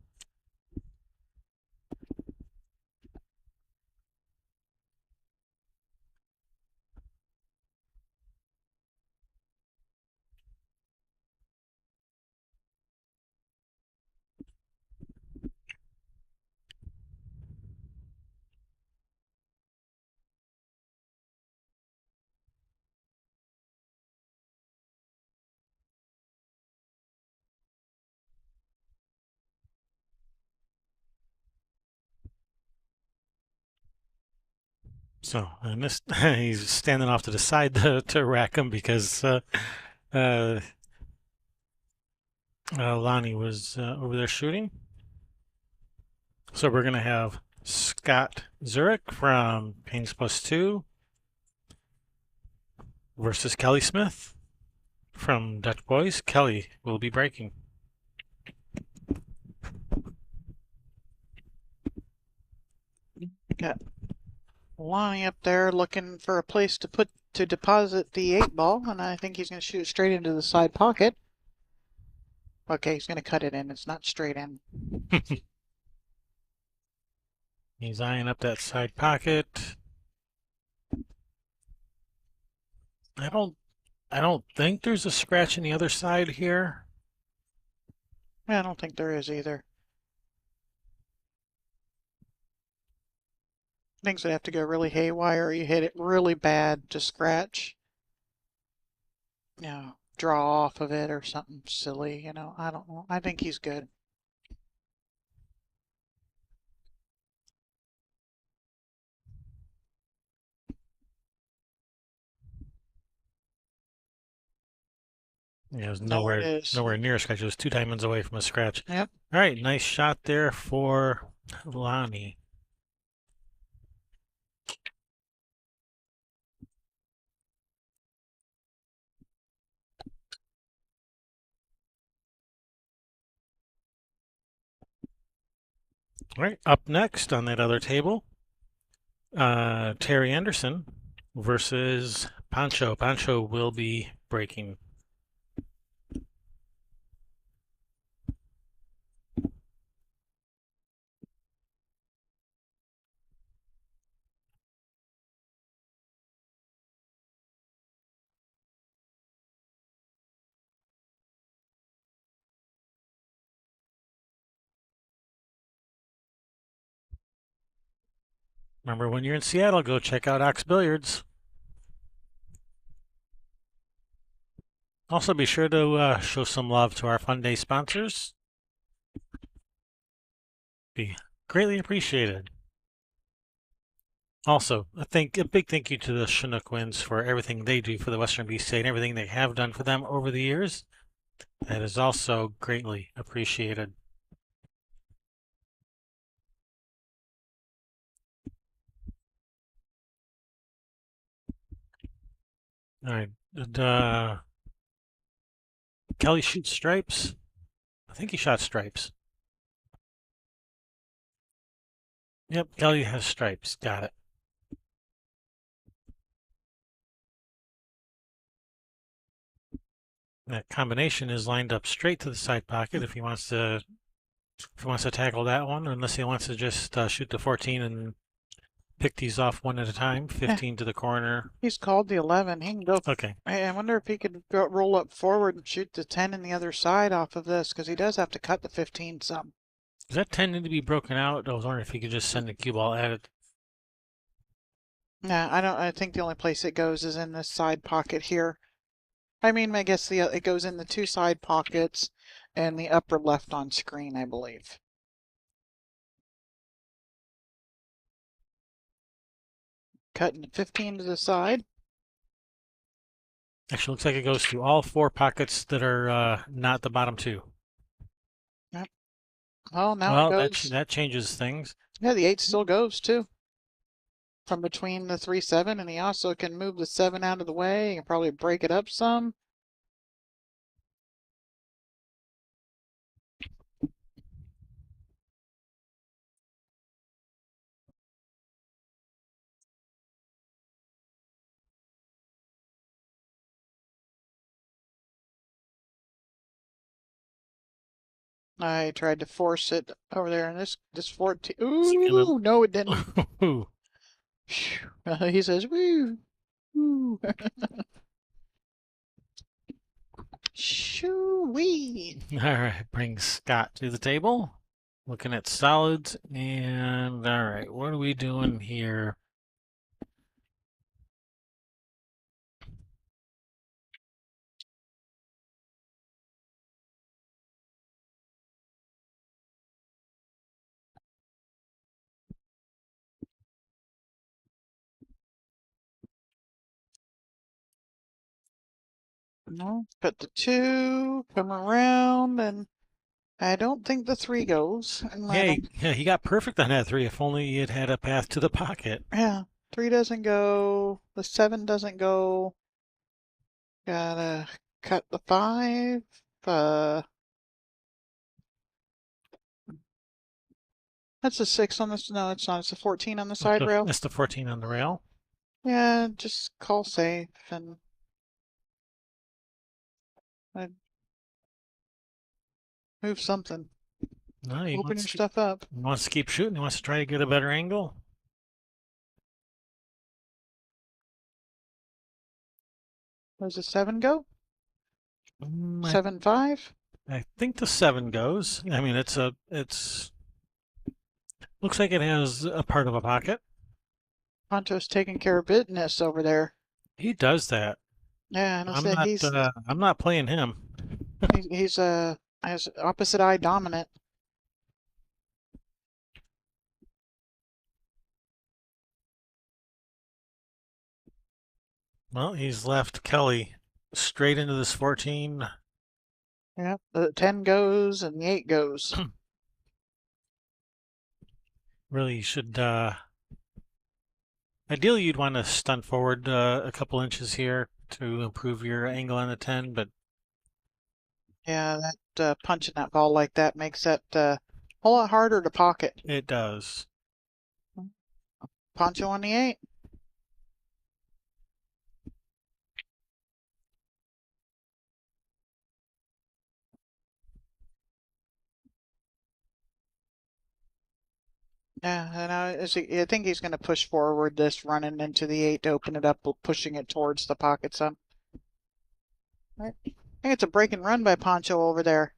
So, and this he's standing off to the side to rack him because uh, Lonnie was over there shooting. So we're gonna have Scott Zurich from Payne's Plus Two versus Kelly Smith from Dutch Boys. Kelly will be breaking. Got Lonnie up there looking for a place to deposit the 8 ball, and I think he's going to shoot it straight into the side pocket. Okay, he's going to cut it in. It's not straight in. He's eyeing up that side pocket. I don't I don't think there's a scratch in the other side here. Yeah, I don't think there is either. Things would have to go really haywire. You hit it really bad to scratch. Draw off of it or something silly. I don't know. I think he's good. Yeah, it was No, it nowhere is. nowhere near a scratch. It was two diamonds away from a scratch. Yep. All right, nice shot there for Lonnie. All right, up next on that other table, Terry Anderson versus Pancho. Pancho will be breaking. Remember, when you're in Seattle, go check out Ox Billiards. Also, be sure to show some love to our Fun Day sponsors. Be greatly appreciated. Also, a big thank you to the Chinook Winds for everything they do for the Western BCA and everything they have done for them over the years. That is also greatly appreciated. All right. Did Kelly shoot stripes? I think he shot stripes. Yep, Kelly has stripes. Got it. That combination is lined up straight to the side pocket if he wants to tackle that one, unless he wants to just shoot the 14 and pick these off one at a time. Yeah, 15 to the corner. he's called the 11. He can go. Okay. I wonder if he could roll up forward and shoot the 10 in the other side off of this, because he does have to cut the 15 some. Does that tend to be broken out? I was wondering if he could just send the cue ball at it. Nah, I don't. I think the only place it goes is in this side pocket here. I mean, I guess it goes in the two side pockets and the upper left on screen, I believe. Cutting 15 to the side. Actually, looks like it goes to all four pockets that are not the bottom two. Yep. Well, now it Well, goes. that changes things. Yeah, the 8 still goes too. From between the 3-7, and he also can move the 7 out of the way and probably break it up some. I tried to force it over there, and this 14. Is he gonna? Ooh, no, it didn't. Ooh. He says, woo, woo. Shoo-wee. All right, brings Scott to the table. Looking at solids, and all right, what are we doing here? No, put the 2, come around, and I don't think the 3 goes. And I don't, Yeah, he got perfect on that three. If only it had a path to the pocket. yeah, 3 doesn't go. The 7 doesn't go. Gotta cut the 5. That's a 6 on this. No, it's not. It's a 14 on the side rail. That's the 14 on the rail. Yeah, just call safe and I'd move something. No, Open your stuff up. he wants to keep shooting. He wants to try to get a better angle. Does the 7 go? Mm, 7-5? I think the 7 goes. I mean, looks like it has a part of a pocket. Ponto's taking care of business over there. He does that. Yeah, and I said I'm not playing him. he's has opposite eye dominant. Well, he's left Kelly straight into this 14. Yeah, the 10 goes and the 8 goes. Really should ideally you'd want to stunt forward a couple inches here to improve your angle on the 10, but Yeah, that punching that ball like that makes that a whole lot harder to pocket. it does. Poncho on the 8. Yeah, and I think he's going to push forward this running into the 8 to open it up, pushing it towards the pocket some. I think it's a break and run by Poncho over there.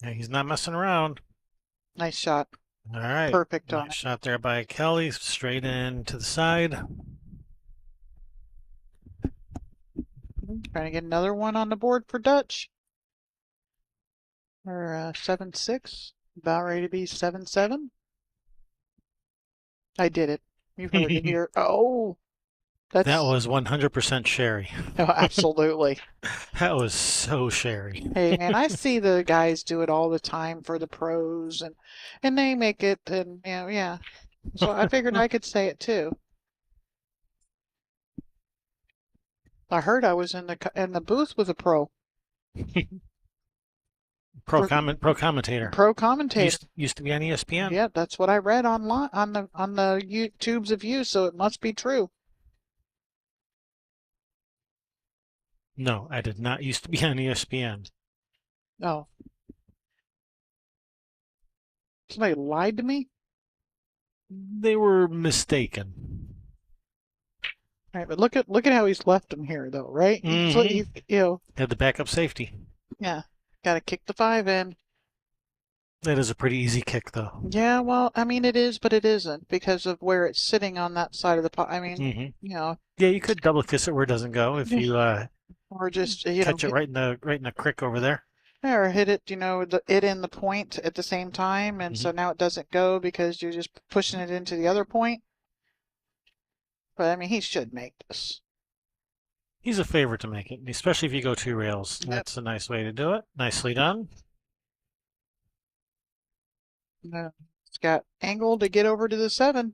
Yeah, he's not messing around. Nice shot. All right. Perfect on Nice it. shot there by Kelly. Straight in to the side. Trying to get another one on the board for Dutch. We're 7-6. About ready to be 7-7. I did it. You heard it here. Oh, That that's was 100% Sherry. oh, absolutely. That was so Sherry. Hey man, I see the guys do it all the time for the pros and they make it and yeah. So I figured I could say it too. I heard I was in the booth with a for Pro commentator. pro commentator. Used to be on ESPN. Yeah, that's what I read online on the YouTubes of you, so it must be true. No, I did not used to be on ESPN. Oh, somebody lied to me? They were mistaken. All right, but look at how he's left him here though, right? Mm-hmm. Had the backup safety. Yeah, got to kick the 5 in. That is a pretty easy kick, though. Yeah, well, I mean it is, but it isn't because of where it's sitting on that side of the pot. I mean, Mm-hmm. you know, Yeah, you could double kiss it where it doesn't go if you or just catch it right in the crick over there. or hit it, it in the point at the same time, and Mm-hmm. so now it doesn't go because you're just pushing it into the other point. But I mean, he should make this. He's a favorite to make it, especially if you go 2 rails. Yep. That's a nice way to do it. Nicely done. It's got angle to get over to the 7.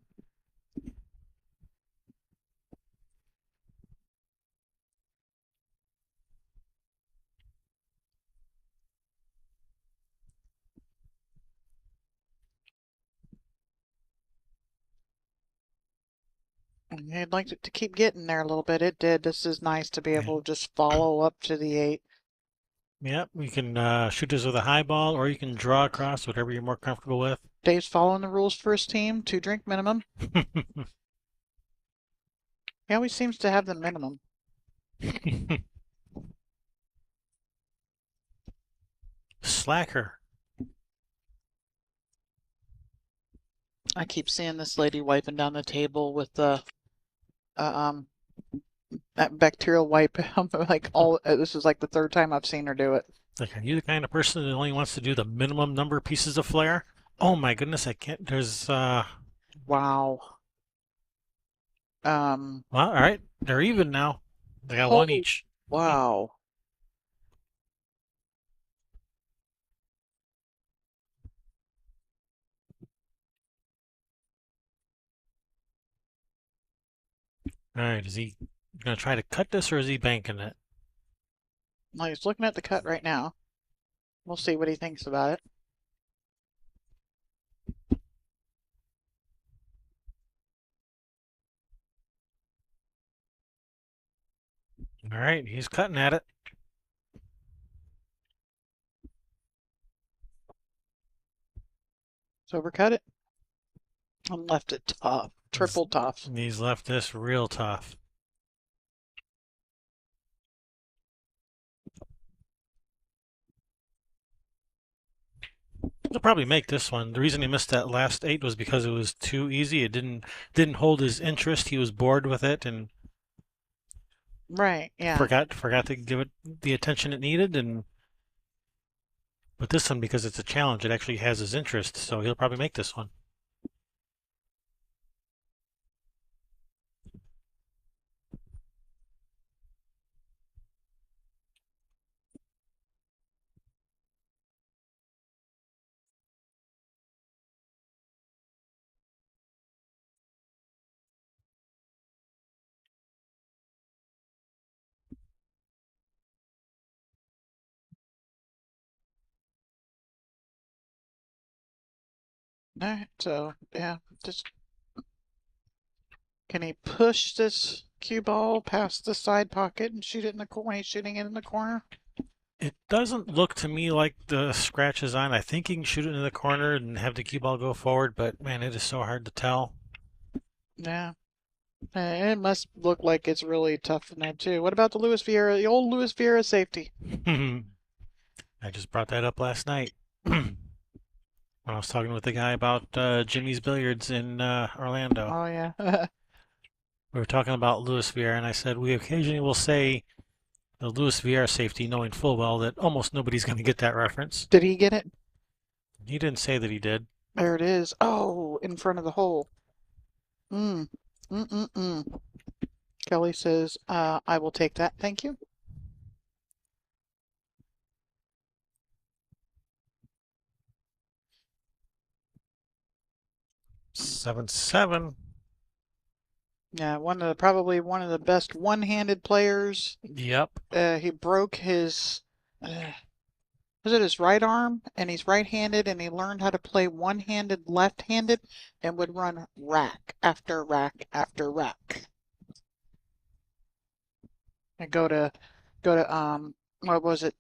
And I'd like it to keep getting there a little bit. It did. This is nice to be Yeah. able to just follow up to the 8. Yep, you can shoot this with a high ball, or you can draw across, whatever you're more comfortable with. Dave's following the rules for his team. 2-drink minimum. He always seems to have the minimum. Slacker. I keep seeing this lady wiping down the table with the um that bacterial wipe. I'm like this is like the 3rd time I've seen her do it. Like, are you the kind of person that only wants to do the minimum number of pieces of flair? Oh my goodness, I can't. Wow. Well, all right, they're even now. They got one Oh, each. wow. All right, is he gonna try to cut this or is he banking it? Well, he's looking at the cut right now. We'll see what he thinks about it. All right, he's cutting at it. So overcut it and left it tough. Triple tough. He's left this real tough. He'll probably make this one. The reason he missed that last 8 was because it was too easy. It didn't hold his interest. He was bored with it and Right, yeah. forgot to give it the attention it needed. And but this one, because it's a challenge, it actually has his interest. So he'll probably make this one. Alright, so yeah, just can he push this cue ball past the side pocket and shoot it in the corner when he's shooting it in the corner? It doesn't look to me like the scratch is on. I think he can shoot it into the corner and have the cue ball go forward, but man, it is so hard to tell. Yeah. It must look like it's really tough in there too. What about the the old Luis Vieira safety? I just brought that up last night. when I was talking with the guy about Jimmy's Billiards in Orlando. Oh yeah. We were talking about Louis Vieira, and I said we occasionally will say the Louis Vieira safety, knowing full well that almost nobody's going to get that reference. Did he get it? He didn't say that he did. There it is. Oh, in front of the hole. Mm. Mm-mm-mm. Kelly says, I will take that. Thank you. 7-7. Yeah, probably one of the best one-handed players. Yep. He broke his was it his right arm? And he's right-handed, and he learned how to play one-handed, left-handed, and would run rack after rack after rack. And go to what was it?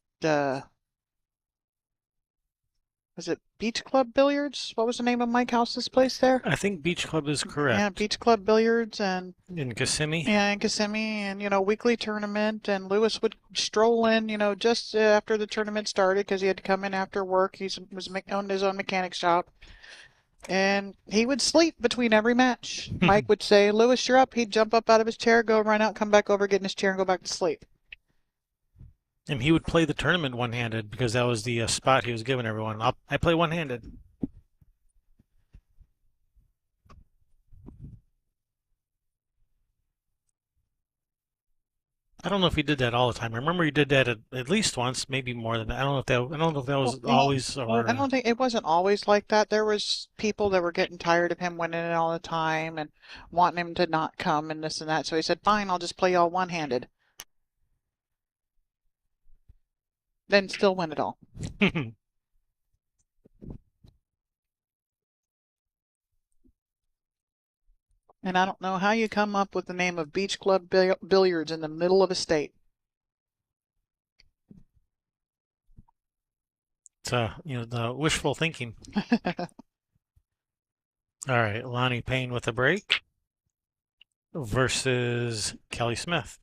Was it Beach Club Billiards? What was the name of Mike House's place there? I think Beach Club is Yeah, correct. Beach Club Billiards and In Kissimmee. yeah, in Kissimmee, and weekly tournament. And Lewis would stroll in, just after the tournament started because he had to come in after work. He was owned his own mechanic shop, and he would sleep between every match. Mike would say, "Lewis, you're up." He'd jump up out of his chair, go run out, come back over, get in his chair, and go back to sleep. And he would play the tournament one-handed because that was the spot he was giving everyone. I play one-handed. I don't know if he did that all the time. I remember he did that at least once, maybe more than that. I don't know if that Well, was always well, or. I don't think it wasn't always like that. There was people that were getting tired of him winning it all the time and wanting him to not come and this and that. So he said, "Fine, I'll just play all one-handed." Then still win it all. And I don't know how you come up with the name of Beach Club Billiards in the middle of a state. It's the wishful thinking. All right, Lonnie Payne with a break versus Kelly Smith.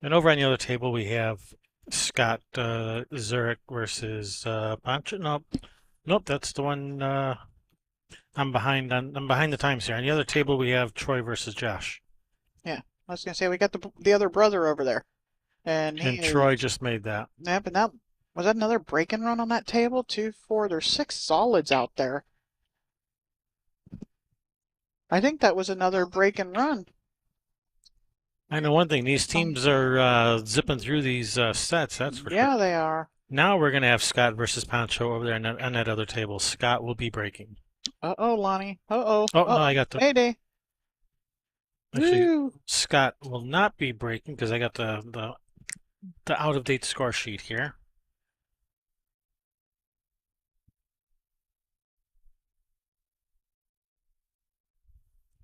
And over on the other table we have Scott Zurich versus Pancho. Nope, that's the one. I'm behind the times here. On the other table we have Troy versus Josh. Yeah, I was gonna say we got the other brother over there, and he And is. Troy just made that. Yeah, but that was that another break and run on that table? 2, 4. There's 6 solids out there. I think that was another break and run. I know one thing, these teams are zipping through these sets, that's for Yeah, sure. they are. Now we're going to have Scott versus Pancho over there on that other table. Scott will be breaking. Uh-oh, Lonnie. Uh-oh. Oh, no, Uh-oh. I got the. Mayday. Actually, Woo! Scott will not be breaking because I got the out of date score sheet here.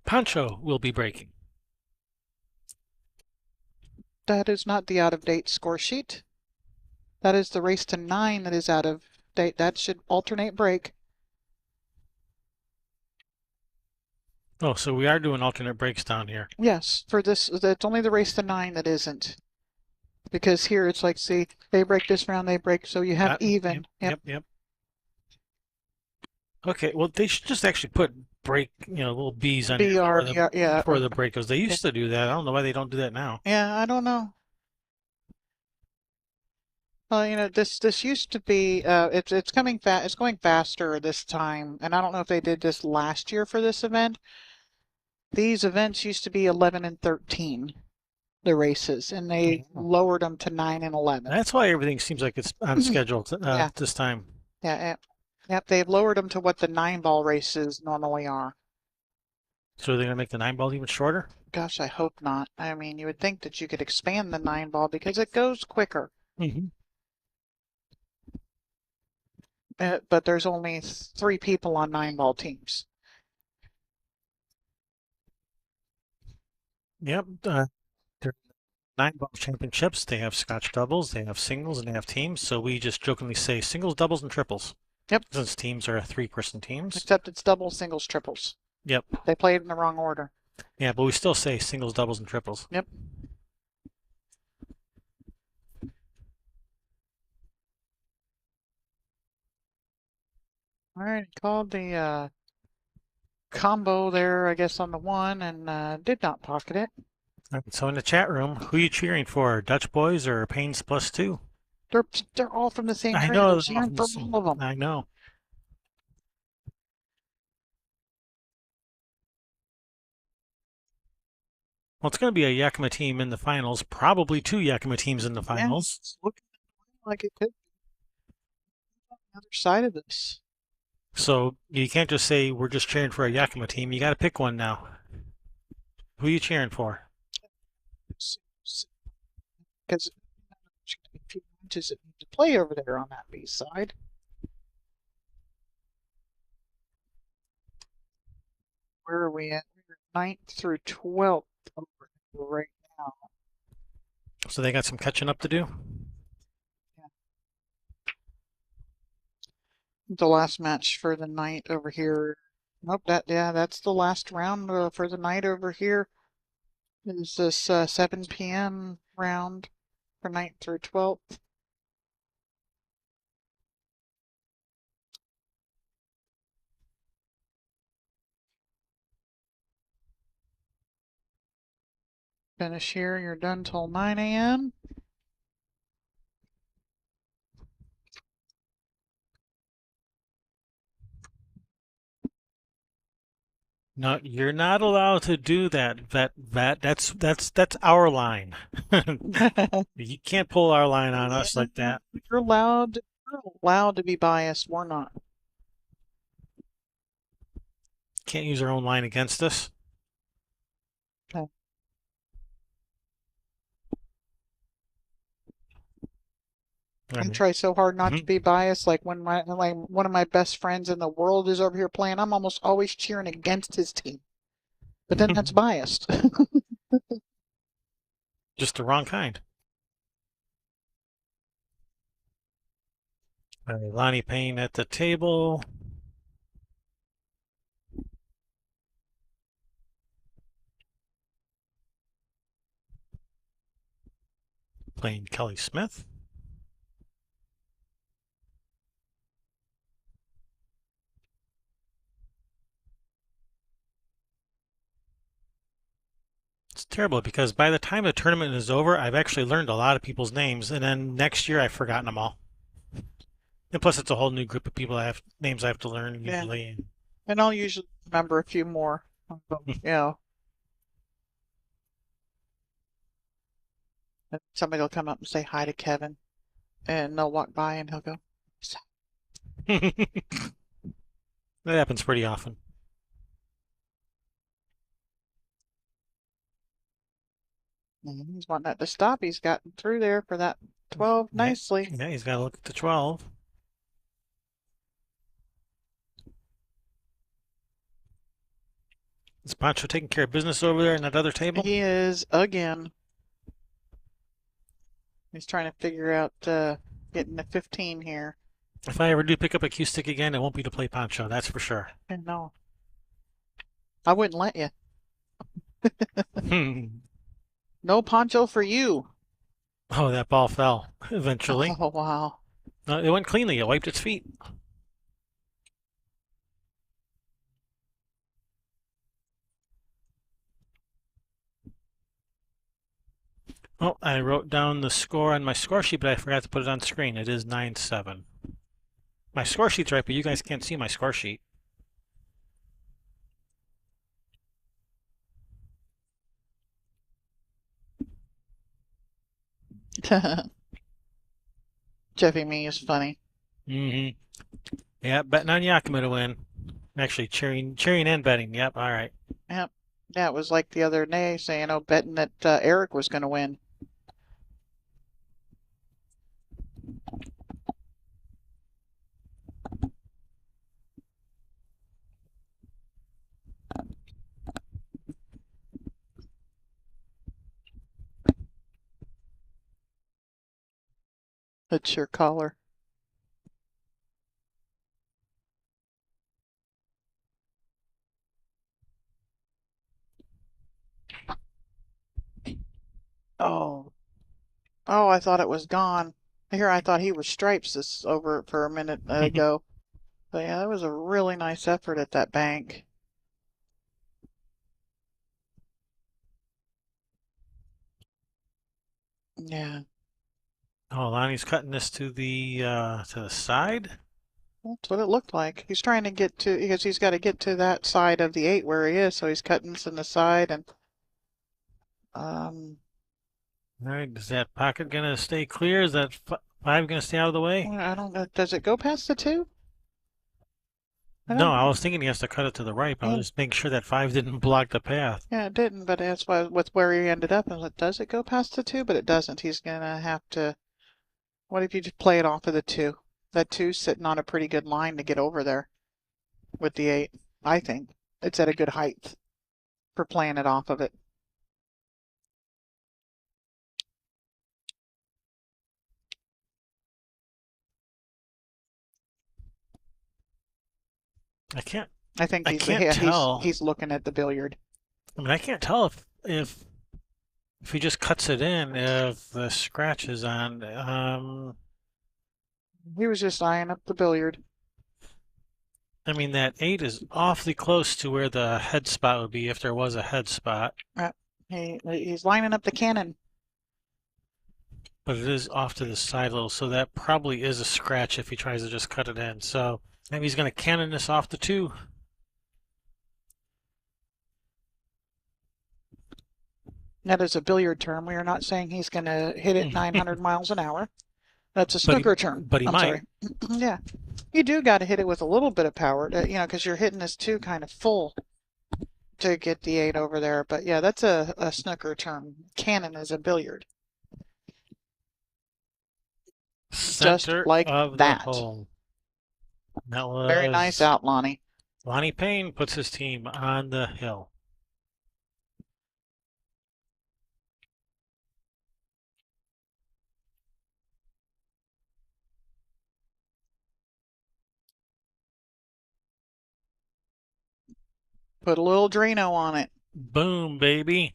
Pancho will be breaking. That is not the out of date score sheet. That is the race to 9 that is out of date. That should alternate break. Oh, so we are doing alternate breaks down here. Yes, for this, it's only the race to 9 that isn't. Because here it's like, see, they break this round, they break, so you have even. Yep. Okay, well, they should just actually put break, little B's on here Yeah. for the break because they used to do that. I don't know why they don't do that now. Yeah, I don't know. Well, this used to be, it's coming fast, it's going faster this time, and I don't know if they did this last year for this event. These events used to be 11 and 13, the races, and they lowered them to 9 and 11. That's why everything seems like it's on schedule Yeah. this time. Yeah, yep, they've lowered them to what the 9-ball races normally are. So they're going to make the 9-ball even shorter? Gosh, I hope not. I mean, you would think that you could expand the 9-ball because it goes quicker. Mm-hmm. But there's only 3 people on 9-ball teams. Yep. They're 9-ball championships. They have scotch doubles, they have singles, and they have teams. So we just jokingly say singles, doubles, and triples. Yep. Since teams are 3-person teams. Except it's doubles, singles, triples. Yep. They played in the wrong order. Yeah, but we still say singles, doubles, and triples. Yep. All right, called the combo there, I guess, on the one, and did not pocket it. All right, so in the chat room, who you cheering for, Dutch boys or Payne's plus two? They're they're all from the same I trade. I'm know. cheering for all of them. I know. Well, it's going to be a Yakima team in the finals, probably two Yakima teams in the Yeah, finals. it's looking like it could be on the other side of this. So you can't just say we're just cheering for a Yakima team. You got to pick one now. Who are you cheering for? Because there's going to be a few matches that need to play over there on that B side. Where are we at? We're 9th through 12th over here right now. So they got some catching up to do. Yeah. The last match for the night over here. Nope, that's the last round for the night over here. Is this 7 p.m. round for 9th through 12th. Finish here. You're done till 9 a.m. No, you're not allowed to do that. That's our line. You can't pull our line on us like that. You're allowed to be biased. We're not. Can't use our own line against us. Okay. All I right. try so hard not to Mhm. be biased. Like when my like one of my best friends in the world is over here playing, I'm almost always cheering against his team. But then that's biased. Just the wrong kind. All right, Lonnie Payne at the table, playing Kelly Smith. It's terrible because by the time the tournament is over, I've actually learned a lot of people's names, and then next year I've forgotten them all. And plus, it's a whole new group of people I have names I have to learn Yeah. usually. And I'll usually remember a few more. Yeah. And somebody will come up and say hi to Kevin, and they'll walk by and he'll go, That happens pretty often. He's wanting that to stop. He's gotten through there for that 12 Yeah, nicely. yeah, he's got to look at the 12. Is Pancho taking care of business over there in that other table? He is again. He's trying to figure out getting the 15 here. If I ever do pick up a cue stick again, it won't be to play Pancho, that's for sure. And no, I wouldn't let you. No poncho for you. Oh, that ball fell eventually. Oh, wow. It went cleanly. It wiped its feet. Oh, I wrote down the score on my score sheet, but I forgot to put it on screen. It is 9-7. My score sheet's right, but you guys can't see my score sheet. Jeffy Me is funny. Mm-hmm. Yeah, betting on Yakima to win. Actually, cheering and betting. Yep, all right. Yep. Yeah, it was like the other day saying, oh, betting that Eric was going to win. That's your caller. Oh, oh, I thought it was gone. Here, I thought he was stripes this over for a minute ago. But yeah, that was a really nice effort at that bank. Yeah, Oh, Lonnie's cutting this to the side. that's what it looked like. He's trying to get to, because he's got to get to that side of the 8 where he is, so he's cutting this in the side and um All right, is that pocket gonna stay clear? Is that five gonna stay out of the way? I don't know. Does it go past the 2? I No, I don't. was thinking he has to cut it to the right, but I Yeah, was just making sure that five didn't block the path. yeah, it didn't, but that's why with where he ended up. I was like, does it go past the 2? But it doesn't. He's gonna have to. What if you just play it off of the 2? That 2's sitting on a pretty good line to get over there with the 8. I think it's at a good height for playing it off of it. I can't I think I can't tell. he's looking at the billiard. I mean, I can't tell if he just cuts it in if the scratch is on. He was just eyeing up the billiard. I mean that eight is awfully close to where the head spot would be if there was a head spot, He's lining up the cannon. but it is off to the side a little, so that probably is a scratch if he tries to just cut it in. So maybe he's going to cannon this off the two. That is a billiard term. We are not saying he's going to hit it 900 miles an hour. That's a But he, snooker term. but he I'm might. sorry. Yeah, you do got to hit it with a little bit of power, because you're hitting this 2 kind of full to get the 8 over there. But yeah, that's a snooker term. Cannon is a billiard. Just Center like of the that. hole. That Very nice was out, Lonnie. Lonnie Payne puts his team on the hill. Put a little Drano on it. Boom, baby.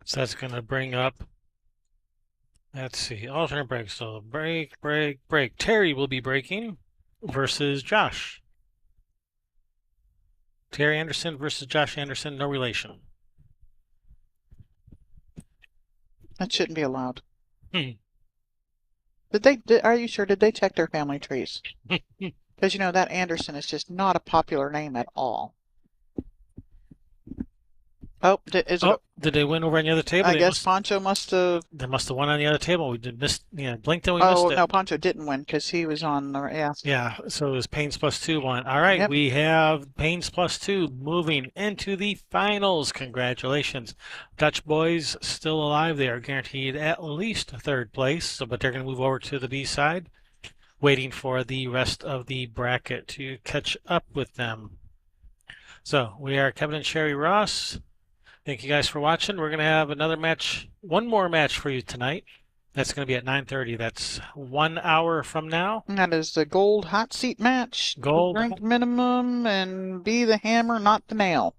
So that's going to bring up, let's see, alternate break. So break, break, break. Terry will be breaking versus Josh. Terry Anderson versus Josh Anderson, no relation. That shouldn't be allowed. Hmm. Are you sure? Did they check their family trees? Because that Anderson is just not a popular name at all. Oh, is it? Oh, did they win over on the other table? I guess Pancho must have. They must have won on the other table. We did miss, blinked and we missed Oh it. no, Pancho didn't win because he was on the. Yeah. Yeah, so it was Payne's plus two won. All right, Yep. we have Payne's plus two moving into the finals. Congratulations. Dutch boys still alive. They are guaranteed at least third place, but they're going to move over to the B side, waiting for the rest of the bracket to catch up with them. So we are Kevin and Sherry Ross. Thank you guys for watching. We're going to have another match, one more match for you tonight. That's going to be at 9:30. That's 1 hour from now. And that is the gold hot seat match. Gold. Drink minimum and be the hammer, not the nail.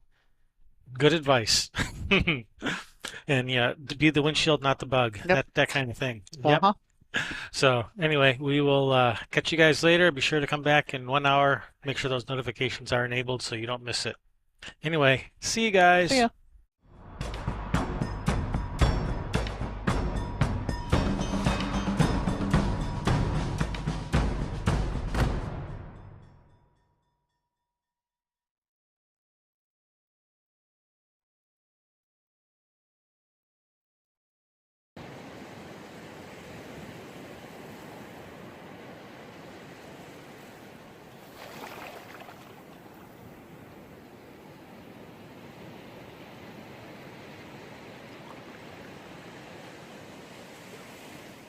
Good advice. And yeah, to be the windshield, not the bug. Yep. That kind of thing. Uh-huh. Yep. So anyway, we will catch you guys later. Be sure to come back in 1 hour. Make sure those notifications are enabled so you don't miss it. Anyway, see you guys. See ya.